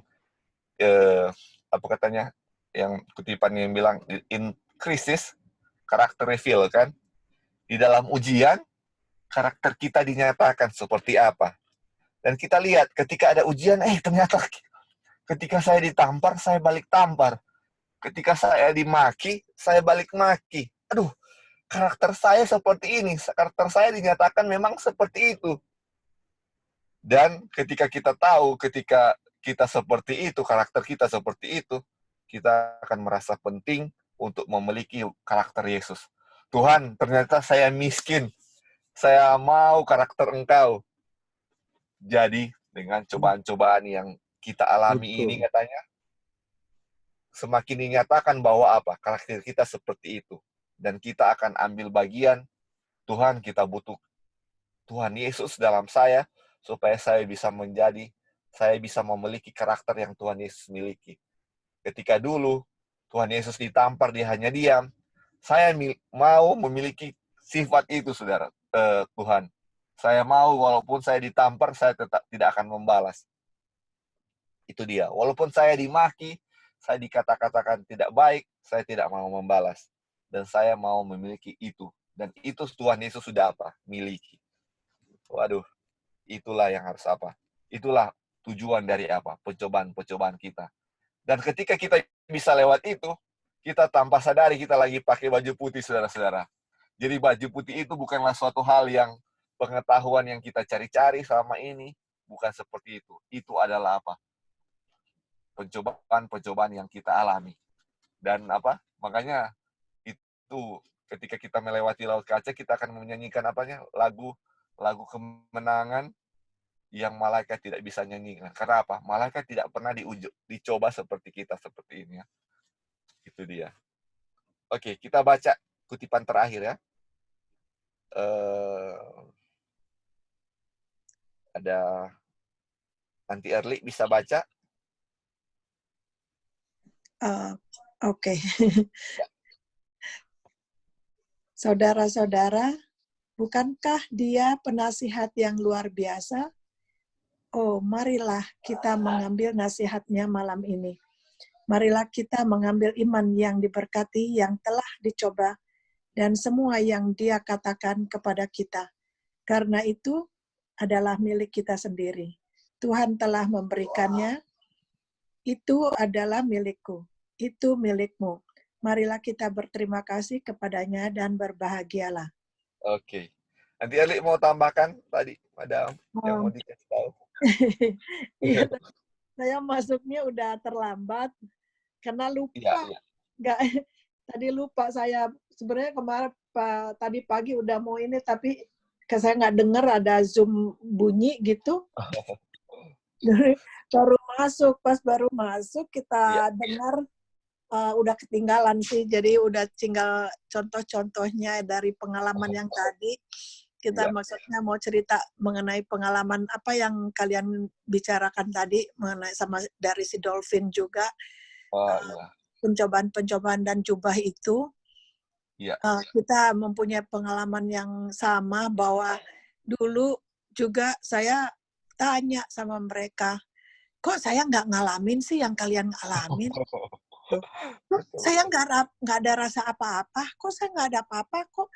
yang kutipan yang bilang in crisis karakter reveal kan. Di dalam ujian karakter kita dinyatakan seperti apa. Dan kita lihat ketika ada ujian, ternyata ketika saya ditampar, saya balik tampar. Ketika saya dimaki, saya balik maki. Aduh, karakter saya seperti ini. Karakter saya dinyatakan memang seperti itu. Dan ketika kita tahu, ketika kita seperti itu, karakter kita seperti itu, kita akan merasa penting untuk memiliki karakter Yesus. Tuhan, ternyata saya miskin. Saya mau karakter Engkau. Jadi, dengan cobaan-cobaan yang kita alami ini katanya, semakin dinyatakan bahwa karakter kita seperti itu. Dan kita akan ambil bagian, Tuhan kita butuh Tuhan Yesus dalam saya, supaya saya bisa memiliki karakter yang Tuhan Yesus miliki. Ketika dulu Tuhan Yesus ditampar, dia hanya diam. Saya mau memiliki sifat itu, saudara. Tuhan, saya mau walaupun saya ditampar, saya tetap tidak akan membalas. Itu dia. Walaupun saya dimaki, saya dikata-katakan tidak baik, saya tidak mau membalas. Dan saya mau memiliki itu. Dan itu Tuhan Yesus sudah miliki. Waduh, itulah yang harus Itulah tujuan dari pencobaan-pencobaan kita. Dan ketika kita bisa lewat itu, kita tanpa sadari kita lagi pakai baju putih, saudara-saudara. Jadi baju putih itu bukanlah suatu hal yang pengetahuan yang kita cari-cari selama ini. Bukan seperti itu. Itu adalah pencobaan-pencobaan yang kita alami. Dan makanya itu ketika kita melewati laut kaca, kita akan menyanyikan lagu kemenangan yang malaikat tidak bisa nyanyikan. Karena apa? Malaikat tidak pernah dicoba seperti kita seperti ini ya. Itu dia. Oke, kita baca kutipan terakhir ya. Ada Nanti Early bisa baca. Oke. Saudara-saudara, bukankah dia penasihat yang luar biasa? Oh, marilah kita mengambil nasihatnya malam ini. Marilah kita mengambil iman yang diberkati, yang telah dicoba, dan semua yang dia katakan kepada kita. Karena itu adalah milik kita sendiri. Tuhan telah memberikannya, itu adalah milikku, itu milikmu. Marilah kita berterima kasih kepadanya dan berbahagialah. Oke. Nanti Early mau tambahkan tadi, Madam, yang mau dikasih tahu. Iya, saya masuknya udah terlambat karena lupa. Iya. Nggak, tadi lupa saya. Sebenarnya kemarin tadi pagi udah mau ini, tapi saya nggak dengar ada Zoom bunyi gitu. Pas baru masuk kita dengar udah ketinggalan sih. Jadi udah tinggal contoh-contohnya dari pengalaman yang tadi. Kita maksudnya mau cerita mengenai pengalaman apa yang kalian bicarakan tadi mengenai sama dari si Dolphin juga. Pencobaan-pencobaan dan jubah itu. Kita mempunyai pengalaman yang sama bahwa dulu juga saya tanya sama mereka, kok saya nggak ngalamin sih yang kalian alamin? Kok saya nggak ada rasa apa-apa? Kok saya nggak ada apa-apa? Kok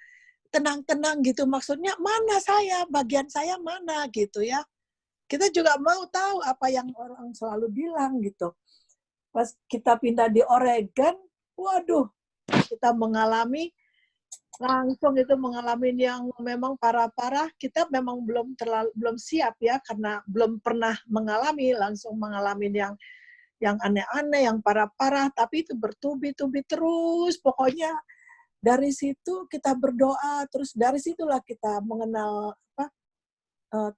tenang-tenang gitu? Maksudnya mana saya? Bagian saya mana gitu ya? Kita juga mau tahu apa yang orang selalu bilang gitu. Pas kita pindah di Oregon, waduh, kita mengalami yang memang parah-parah. Kita memang belum siap ya, karena belum pernah langsung mengalami yang aneh-aneh, yang parah-parah, tapi itu bertubi-tubi terus. Pokoknya dari situ kita berdoa, terus dari situlah kita mengenal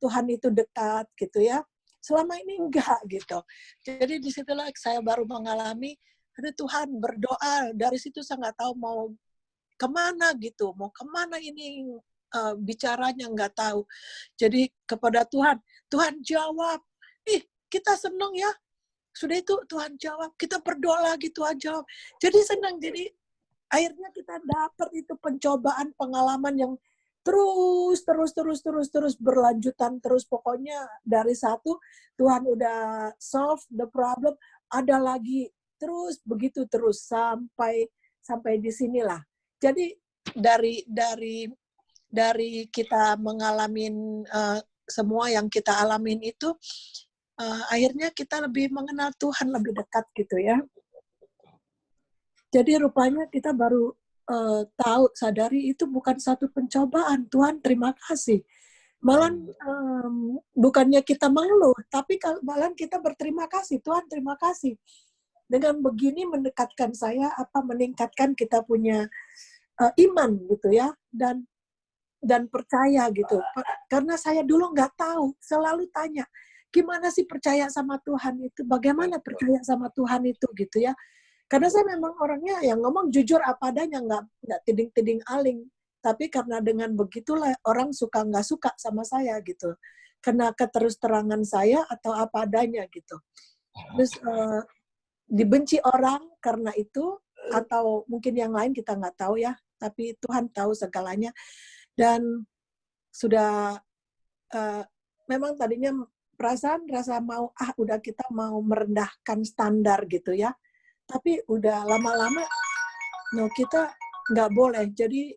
Tuhan itu dekat gitu ya. Selama ini enggak gitu. Jadi disitulah saya baru mengalami, ada Tuhan berdoa, dari situ saya nggak tahu mau kemana gitu, mau kemana ini bicaranya nggak tahu. Jadi kepada Tuhan jawab. Kita senang ya. Sudah itu Tuhan jawab, kita berdoa lagi Tuhan jawab. Jadi senang, jadi akhirnya kita dapat itu pencobaan, pengalaman yang terus berlanjutan terus. Pokoknya dari satu Tuhan udah solve the problem, ada lagi terus begitu terus sampai di sinilah. Jadi dari kita mengalami semua yang kita alamin itu, akhirnya kita lebih mengenal Tuhan lebih dekat gitu ya. Jadi rupanya kita baru sadari itu bukan satu pencobaan. Tuhan terima kasih. Malah bukannya kita mengeluh, tapi malah kita berterima kasih. Tuhan terima kasih. Dengan begini mendekatkan saya, meningkatkan kita punya iman gitu ya, dan percaya gitu. Karena saya dulu nggak tahu, selalu tanya, gimana sih percaya sama Tuhan itu? Bagaimana percaya sama Tuhan itu gitu ya? Karena saya memang orangnya yang ngomong jujur apa adanya, nggak tiding-tiding aling. Tapi karena dengan begitulah orang nggak suka sama saya gitu. Karena keterus-terangan saya atau apa adanya gitu. Terus dibenci orang karena itu, atau mungkin yang lain kita nggak tahu ya. Tapi Tuhan tahu segalanya. Dan sudah memang tadinya rasa udah kita mau merendahkan standar gitu ya. Tapi udah lama-lama kita nggak boleh. Jadi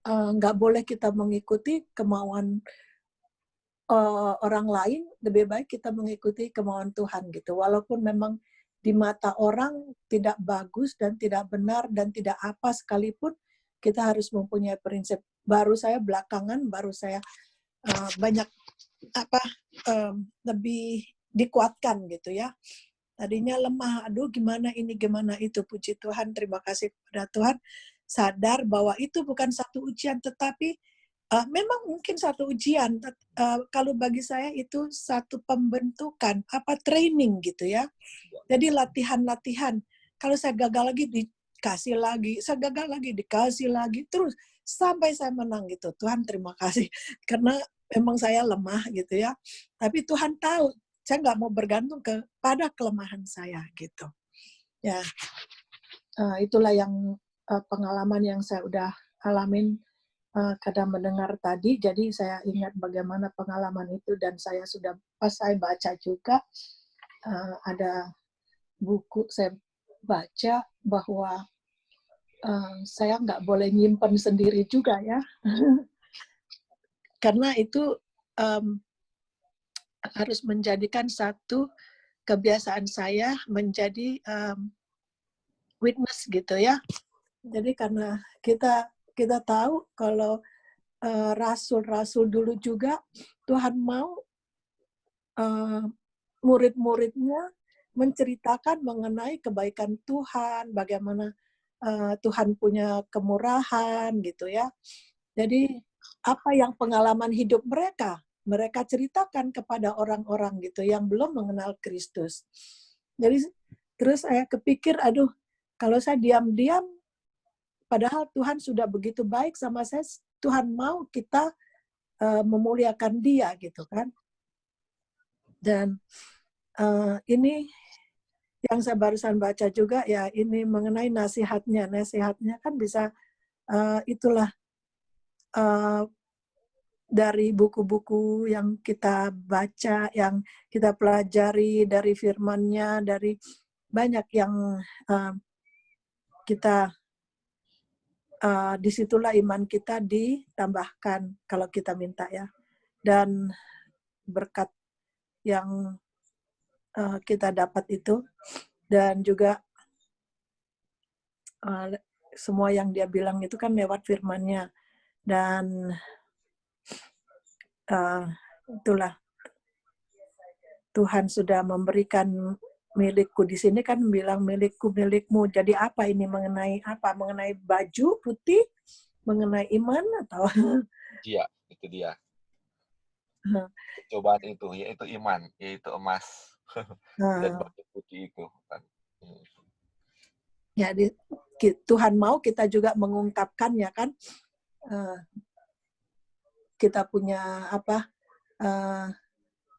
nggak boleh kita mengikuti kemauan orang lain, lebih baik kita mengikuti kemauan Tuhan gitu. Walaupun memang di mata orang tidak bagus dan tidak benar dan tidak apa sekalipun, kita harus mempunyai prinsip. Baru saya belakangan, banyak lebih dikuatkan gitu ya. Tadinya lemah, aduh gimana ini, gimana itu. Puji Tuhan, terima kasih kepada Tuhan. Sadar bahwa itu bukan satu ujian, tetapi Memang mungkin satu ujian, kalau bagi saya itu satu pembentukan, training gitu ya. Jadi latihan-latihan. Kalau saya gagal lagi, dikasih lagi. Saya gagal lagi, dikasih lagi. Terus sampai saya menang gitu. Tuhan terima kasih. Karena memang saya lemah gitu ya. Tapi Tuhan tahu, saya nggak mau bergantung kepada kelemahan saya gitu. Ya, itulah yang pengalaman yang saya udah alamin kadang mendengar tadi, jadi saya ingat bagaimana pengalaman itu dan saya sudah pas saya baca juga ada buku saya baca bahwa saya nggak boleh nyimpen sendiri juga ya, karena itu harus menjadikan satu kebiasaan saya menjadi witness gitu ya. Jadi karena kita tahu kalau rasul-rasul dulu juga Tuhan mau murid-muridnya menceritakan mengenai kebaikan Tuhan, bagaimana Tuhan punya kemurahan gitu ya. Jadi apa yang pengalaman hidup mereka ceritakan kepada orang-orang gitu yang belum mengenal Kristus. Jadi terus saya kepikir, aduh, kalau saya diam-diam, padahal Tuhan sudah begitu baik sama saya, Tuhan mau kita memuliakan Dia gitu kan. Dan ini yang saya barusan baca juga ya, ini mengenai nasihatnya. Nasihatnya kan bisa itulah dari buku-buku yang kita baca, yang kita pelajari dari firman-Nya, dari banyak yang kita disitulah iman kita ditambahkan kalau kita minta ya. Dan berkat yang kita dapat itu, dan juga semua yang dia bilang itu kan lewat firman-Nya. Dan itulah Tuhan sudah memberikan milikku. Di sini kan bilang milikku, milikmu. Jadi apa ini, mengenai apa? Mengenai baju putih? Mengenai iman atau? Iya, itu dia. Cobaan itu, yaitu iman, yaitu emas. Dan baju putih itu. Ya, Tuhan mau kita juga mengungkapkannya kan. Kita punya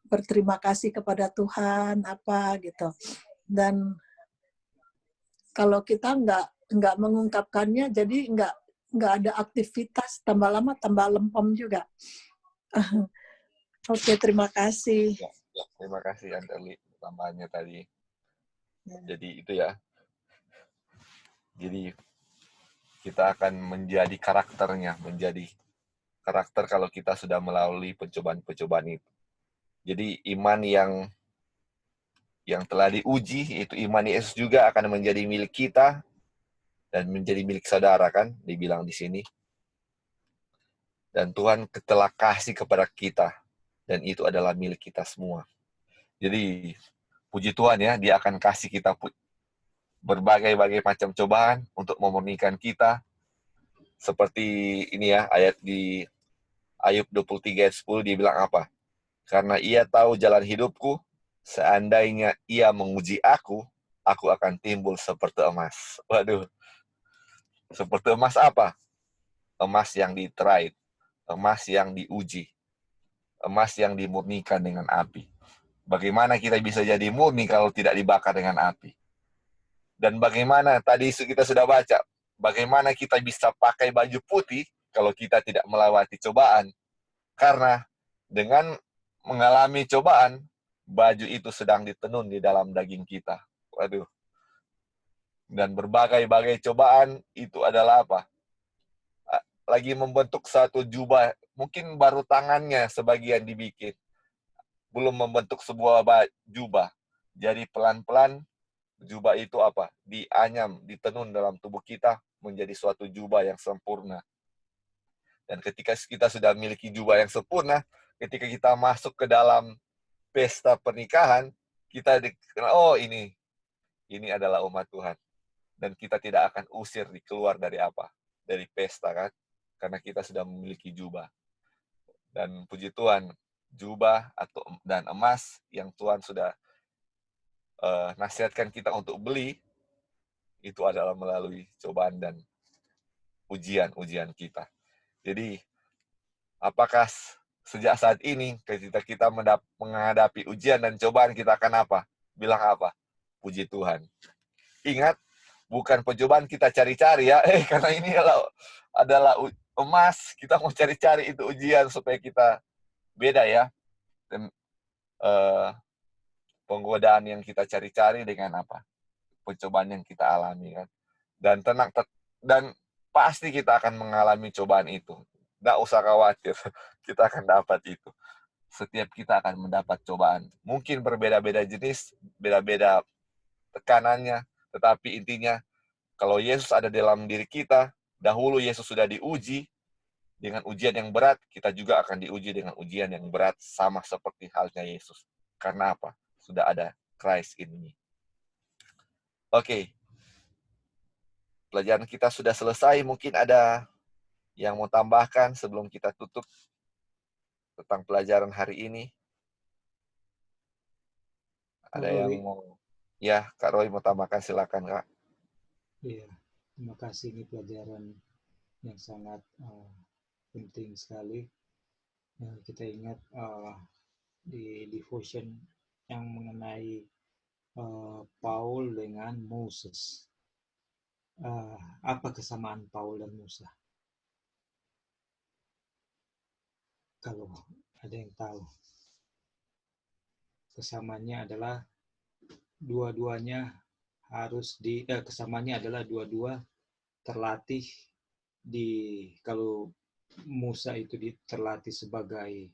berterima kasih kepada Tuhan gitu. Dan kalau kita nggak mengungkapkannya, jadi nggak ada aktivitas, tambah lama tambah lempem juga. Oke, terima kasih. Ya, terima kasih Anteli tambahannya tadi. Jadi itu ya. Jadi kita akan menjadi karakternya, menjadi karakter kalau kita sudah melalui pencobaan-pencobaan itu. Jadi iman yang telah diuji, itu iman Yesus juga akan menjadi milik kita dan menjadi milik saudara kan, dibilang di sini. Dan Tuhan telah kasih kepada kita, dan itu adalah milik kita semua. Jadi puji Tuhan ya, Dia akan kasih kita berbagai-bagai macam cobaan untuk memurnikan kita. Seperti ini ya, ayat di Ayub 23 ayat 10 dia bilang apa? Karena Ia tahu jalan hidupku, seandainya Ia menguji aku akan timbul seperti emas. Waduh. Seperti emas apa? Emas yang diterai, emas yang diuji, emas yang dimurnikan dengan api. Bagaimana kita bisa jadi murni kalau tidak dibakar dengan api? Dan bagaimana, tadi kita sudah baca, bagaimana kita bisa pakai baju putih kalau kita tidak melewati cobaan? Karena dengan mengalami cobaan, baju itu sedang ditenun di dalam daging kita. Waduh. Dan berbagai-bagai cobaan itu adalah apa? Lagi membentuk satu jubah. Mungkin baru tangannya sebagian dibikin. Belum membentuk sebuah jubah. Jadi pelan-pelan jubah itu apa? Dianyam, ditenun dalam tubuh kita menjadi suatu jubah yang sempurna. Dan ketika kita sudah memiliki jubah yang sempurna, ketika kita masuk ke dalam pesta pernikahan, kita dikenal, oh ini adalah umat Tuhan. Dan kita tidak akan usir keluar dari apa? Dari pesta kan? Karena kita sudah memiliki jubah. Dan puji Tuhan, jubah dan emas yang Tuhan sudah nasihatkan kita untuk beli, itu adalah melalui cobaan dan ujian-ujian kita. Jadi, apakah sejak saat ini ketika kita menghadapi ujian dan cobaan, kita akan apa? Bilang apa? Puji Tuhan. Ingat, bukan pencobaan kita cari-cari ya, karena ini adalah emas, kita mau cari-cari itu ujian supaya kita beda ya. Dan penggodaan yang kita cari-cari dengan apa? Pencobaan yang kita alami kan. Dan tenang, dan pasti kita akan mengalami cobaan itu. Nggak usah khawatir, kita akan dapat itu. Setiap kita akan mendapat cobaan. Mungkin berbeda-beda jenis, beda-beda tekanannya, tetapi intinya, kalau Yesus ada dalam diri kita, dahulu Yesus sudah diuji dengan ujian yang berat, kita juga akan diuji dengan ujian yang berat, sama seperti halnya Yesus. Karena apa? Sudah ada Christ in me. Oke. Pelajaran kita sudah selesai. Mungkin ada yang mau tambahkan sebelum kita tutup tentang pelajaran hari ini? Ada yang mau? Ya, Kak Roy mau tambahkan, silakan Kak. Iya, terima kasih. Ini pelajaran yang sangat penting sekali. Kita ingat di devotion yang mengenai Paul dengan Moses. Apa kesamaan Paul dan Musa? Kalau ada yang tahu. Kesamaannya adalah dua-duanya harus kesamaannya adalah dua-dua terlatih kalau Musa itu terlatih sebagai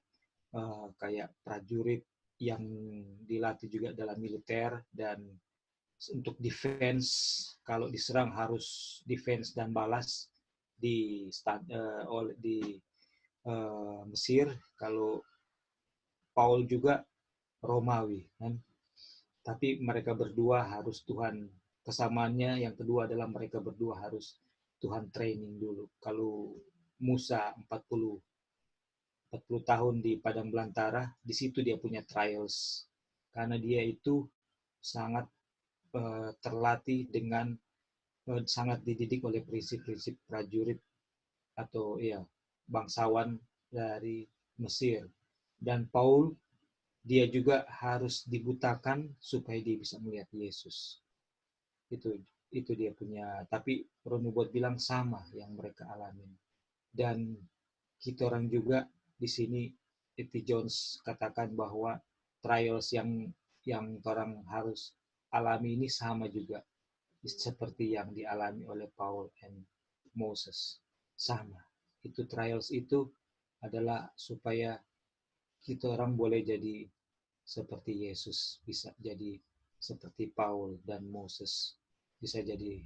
kayak prajurit yang dilatih juga dalam militer, dan untuk defense, kalau diserang harus defense dan balas di Mesir. Kalau Paul juga Romawi kan. Tapi mereka berdua harus Tuhan, kesamaannya yang kedua adalah mereka berdua harus Tuhan training dulu. Kalau Musa 40 tahun di padang belantara, di situ dia punya trials. Karena dia itu sangat terlatih dengan sangat dididik oleh prinsip-prinsip prajurit atau bangsawan dari Mesir. Dan Paul, dia juga harus dibutakan supaya dia bisa melihat Yesus. Itu dia punya. Tapi Ronubot bilang sama yang mereka alami. Dan kita orang juga di sini, T. Jones katakan bahwa trials yang orang harus alami ini sama juga seperti yang dialami oleh Paul and Moses. Sama. Itu trials itu adalah supaya kita orang boleh jadi seperti Yesus, bisa jadi seperti Paul dan Moses, bisa jadi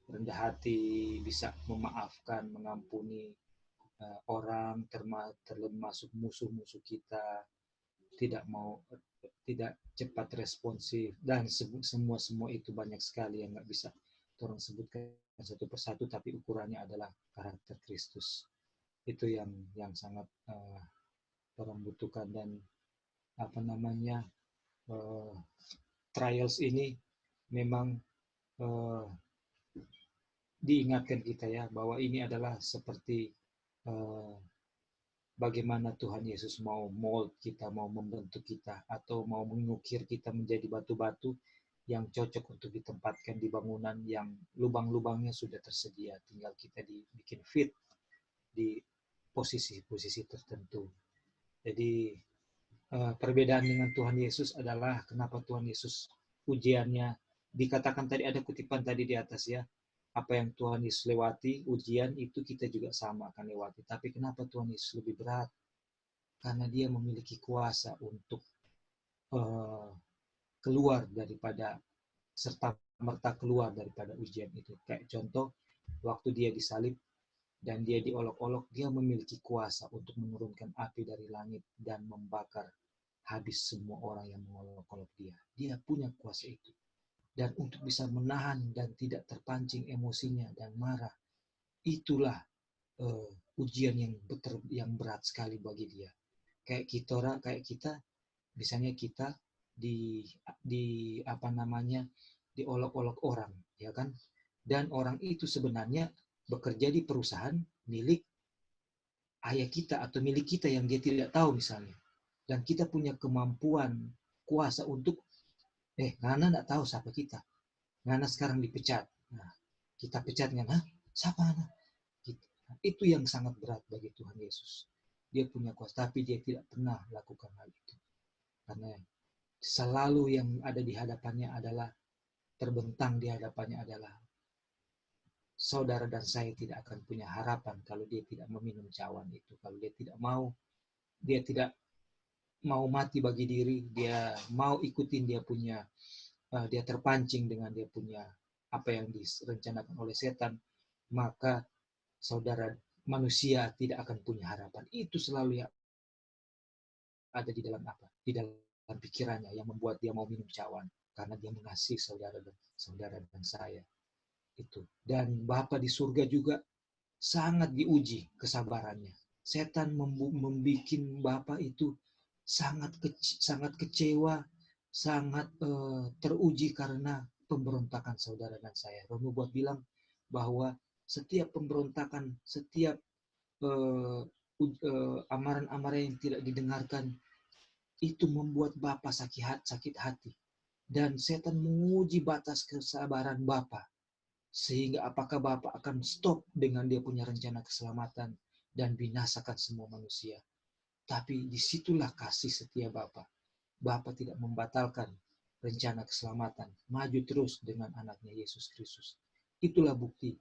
rendah hati, bisa memaafkan, mengampuni orang, termasuk musuh-musuh kita, tidak cepat responsif, dan semua itu banyak sekali yang nggak bisa orang sebutkan satu persatu, tapi ukurannya adalah karakter Kristus. Itu yang sangat orang butuhkan. Dan trials ini memang diingatkan kita ya, bahwa ini adalah seperti bagaimana Tuhan Yesus mau mold kita, mau membentuk kita, atau mau mengukir kita menjadi batu-batu yang cocok untuk ditempatkan di bangunan yang lubang-lubangnya sudah tersedia. Tinggal kita dibikin fit di posisi-posisi tertentu. Jadi perbedaan dengan Tuhan Yesus adalah kenapa Tuhan Yesus ujiannya dikatakan tadi, ada kutipan tadi di atas ya, apa yang Tuhan Yesus lewati, ujian itu kita juga sama akan lewati. Tapi kenapa Tuhan Yesus lebih berat? Karena dia memiliki kuasa untuk keluar daripada, serta merta keluar daripada ujian itu. Kayak contoh, waktu dia disalib dan dia diolok-olok, dia memiliki kuasa untuk menurunkan api dari langit dan membakar habis semua orang yang mengolok-olok dia. Dia punya kuasa itu. Dan untuk bisa menahan dan tidak terpancing emosinya dan marah, itulah ujian yang berat sekali bagi dia. Kayak kita, misalnya kita di apa namanya, diolok-olok orang, ya kan? Dan orang itu sebenarnya bekerja di perusahaan milik ayah kita atau milik kita yang dia tidak tahu misalnya. Dan kita punya kemampuan, kuasa untuk, Ngana nggak tahu siapa kita. Ngana sekarang dipecat. Nah, kita pecat Ngana, siapa Ngana? Gitu. Nah, itu yang sangat berat bagi Tuhan Yesus. Dia punya kuasa, tapi dia tidak pernah lakukan hal itu. Karena selalu yang ada di hadapannya adalah, terbentang di hadapannya adalah, saudara dan saya tidak akan punya harapan kalau dia tidak meminum cawan itu. Kalau dia tidak mau mati bagi diri, dia mau ikutin dia terpancing dengan dia punya apa yang direncanakan oleh setan, maka saudara manusia tidak akan punya harapan. Itu selalu yang ada di dalam di dalam pikirannya yang membuat dia mau minum cawan, karena dia mengasihi saudara dan saya. Itu. Dan Bapa di surga juga sangat diuji kesabarannya. Setan membuat Bapa itu sangat kecewa, sangat teruji karena pemberontakan saudara dan saya. Romo buat bilang bahwa setiap pemberontakan, setiap amaran-amaran yang tidak didengarkan, itu membuat Bapa sakit hati. Dan setan menguji batas kesabaran Bapa. Sehingga apakah Bapa akan stop dengan dia punya rencana keselamatan dan binasakan semua manusia. Tapi disitulah kasih setia Bapa. Bapa tidak membatalkan rencana keselamatan. Maju terus dengan anaknya Yesus Kristus. Itulah bukti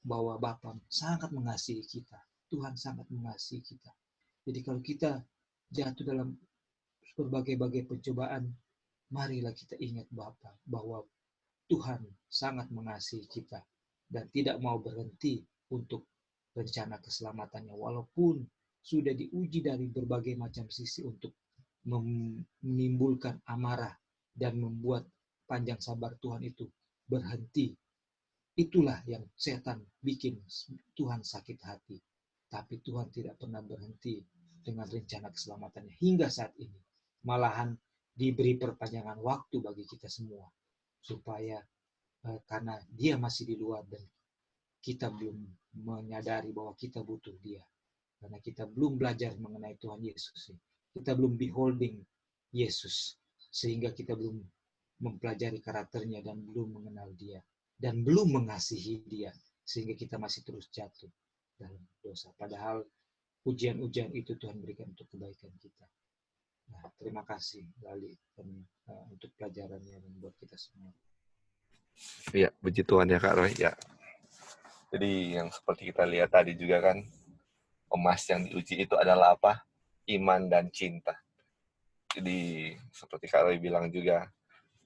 bahwa Bapa sangat mengasihi kita. Tuhan sangat mengasihi kita. Jadi kalau kita jatuh dalam berbagai-bagai pencobaan, marilah kita ingat Bapa bahwa Tuhan sangat mengasihi kita dan tidak mau berhenti untuk rencana keselamatannya, walaupun sudah diuji dari berbagai macam sisi untuk menimbulkan amarah dan membuat panjang sabar Tuhan itu berhenti. Itulah yang setan bikin Tuhan sakit hati. Tapi Tuhan tidak pernah berhenti dengan rencana keselamatannya hingga saat ini. Malahan diberi perpanjangan waktu bagi kita semua. Supaya karena dia masih di luar dan kita belum menyadari bahwa kita butuh dia. Karena kita belum belajar mengenai Tuhan Yesus. Kita belum beholding Yesus. Sehingga kita belum mempelajari karakternya dan belum mengenal dia. Dan belum mengasihi dia. Sehingga kita masih terus jatuh dalam dosa. Padahal ujian-ujian itu Tuhan berikan untuk kebaikan kita. Nah, terima kasih Lali untuk pelajarannya dan buat kita semua. Ya, puji Tuhan ya Kak Roy. Ya. Jadi yang seperti kita lihat tadi juga kan, emas yang diuji itu adalah apa? Iman dan cinta. Jadi seperti Kak Roy bilang juga,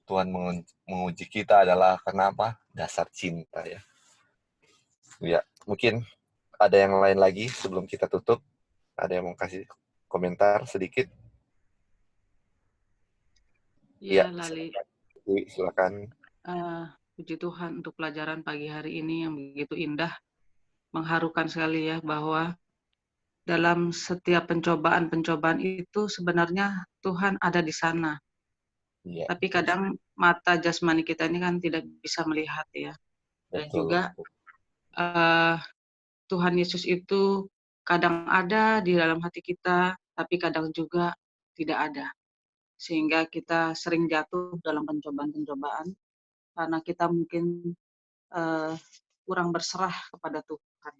Tuhan menguji kita adalah kenapa? Dasar cinta ya. Ya, mungkin ada yang lain lagi sebelum kita tutup. Ada yang mau kasih komentar sedikit? Ya, Lali. Silakan. Puji Tuhan untuk pelajaran pagi hari ini yang begitu indah, mengharukan sekali ya, bahwa dalam setiap pencobaan-pencobaan itu sebenarnya Tuhan ada di sana. Ya. Tapi kadang mata jasmani kita ini kan tidak bisa melihat ya. Dan juga Tuhan Yesus itu kadang ada di dalam hati kita, tapi kadang juga tidak ada. Sehingga kita sering jatuh dalam pencobaan-pencobaan karena kita mungkin kurang berserah kepada Tuhan.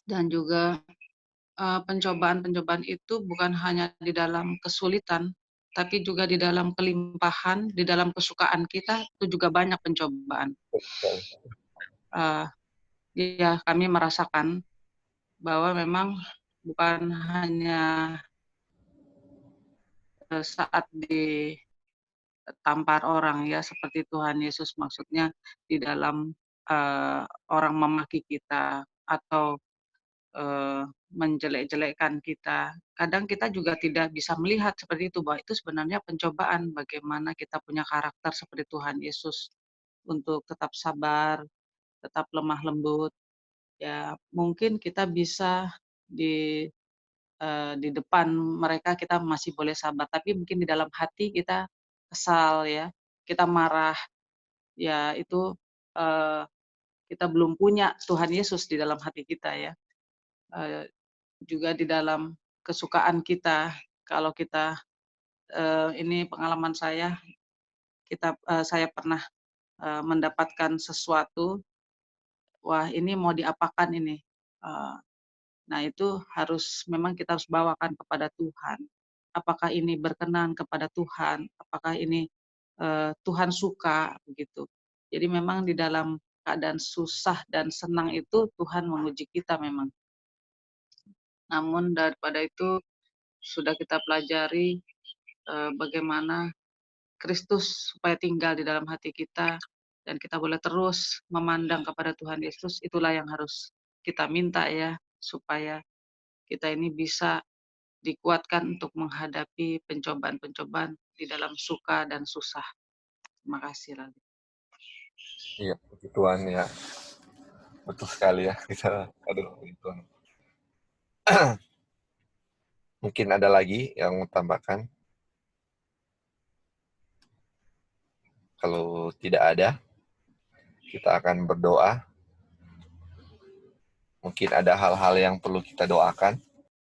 Dan juga pencobaan-pencobaan itu bukan hanya di dalam kesulitan, tapi juga di dalam kelimpahan, di dalam kesukaan kita, itu juga banyak pencobaan. Ya, kami merasakan bahwa memang bukan hanya saat ditampar orang ya, seperti Tuhan Yesus, maksudnya di dalam orang memaki kita atau menjelek-jelekkan kita. Kadang kita juga tidak bisa melihat seperti itu, bahwa itu sebenarnya pencobaan bagaimana kita punya karakter seperti Tuhan Yesus untuk tetap sabar, tetap lemah lembut. ya mungkin kita bisa di depan mereka kita masih boleh sabar, tapi mungkin di dalam hati kita kesal ya, kita marah, ya itu kita belum punya Tuhan Yesus di dalam hati kita ya. Juga di dalam kesukaan kita, kalau kita ini pengalaman saya, saya pernah mendapatkan sesuatu, wah ini mau diapakan ini. Nah itu memang kita harus bawakan kepada Tuhan. Apakah ini berkenan kepada Tuhan? Apakah ini Tuhan suka begitu? Jadi memang di dalam keadaan susah dan senang itu Tuhan menguji kita memang. Namun daripada itu sudah kita pelajari bagaimana Kristus supaya tinggal di dalam hati kita dan kita boleh terus memandang kepada Tuhan Yesus. Itulah yang harus kita minta ya, supaya kita ini bisa dikuatkan untuk menghadapi pencobaan-pencobaan di dalam suka dan susah. Terima kasih lagi. Iya, puji Tuhan ya. Betul sekali ya. Puji Tuhan. Mungkin ada lagi yang mau tambahkan? Kalau tidak ada, kita akan berdoa. Mungkin ada hal-hal yang perlu kita doakan.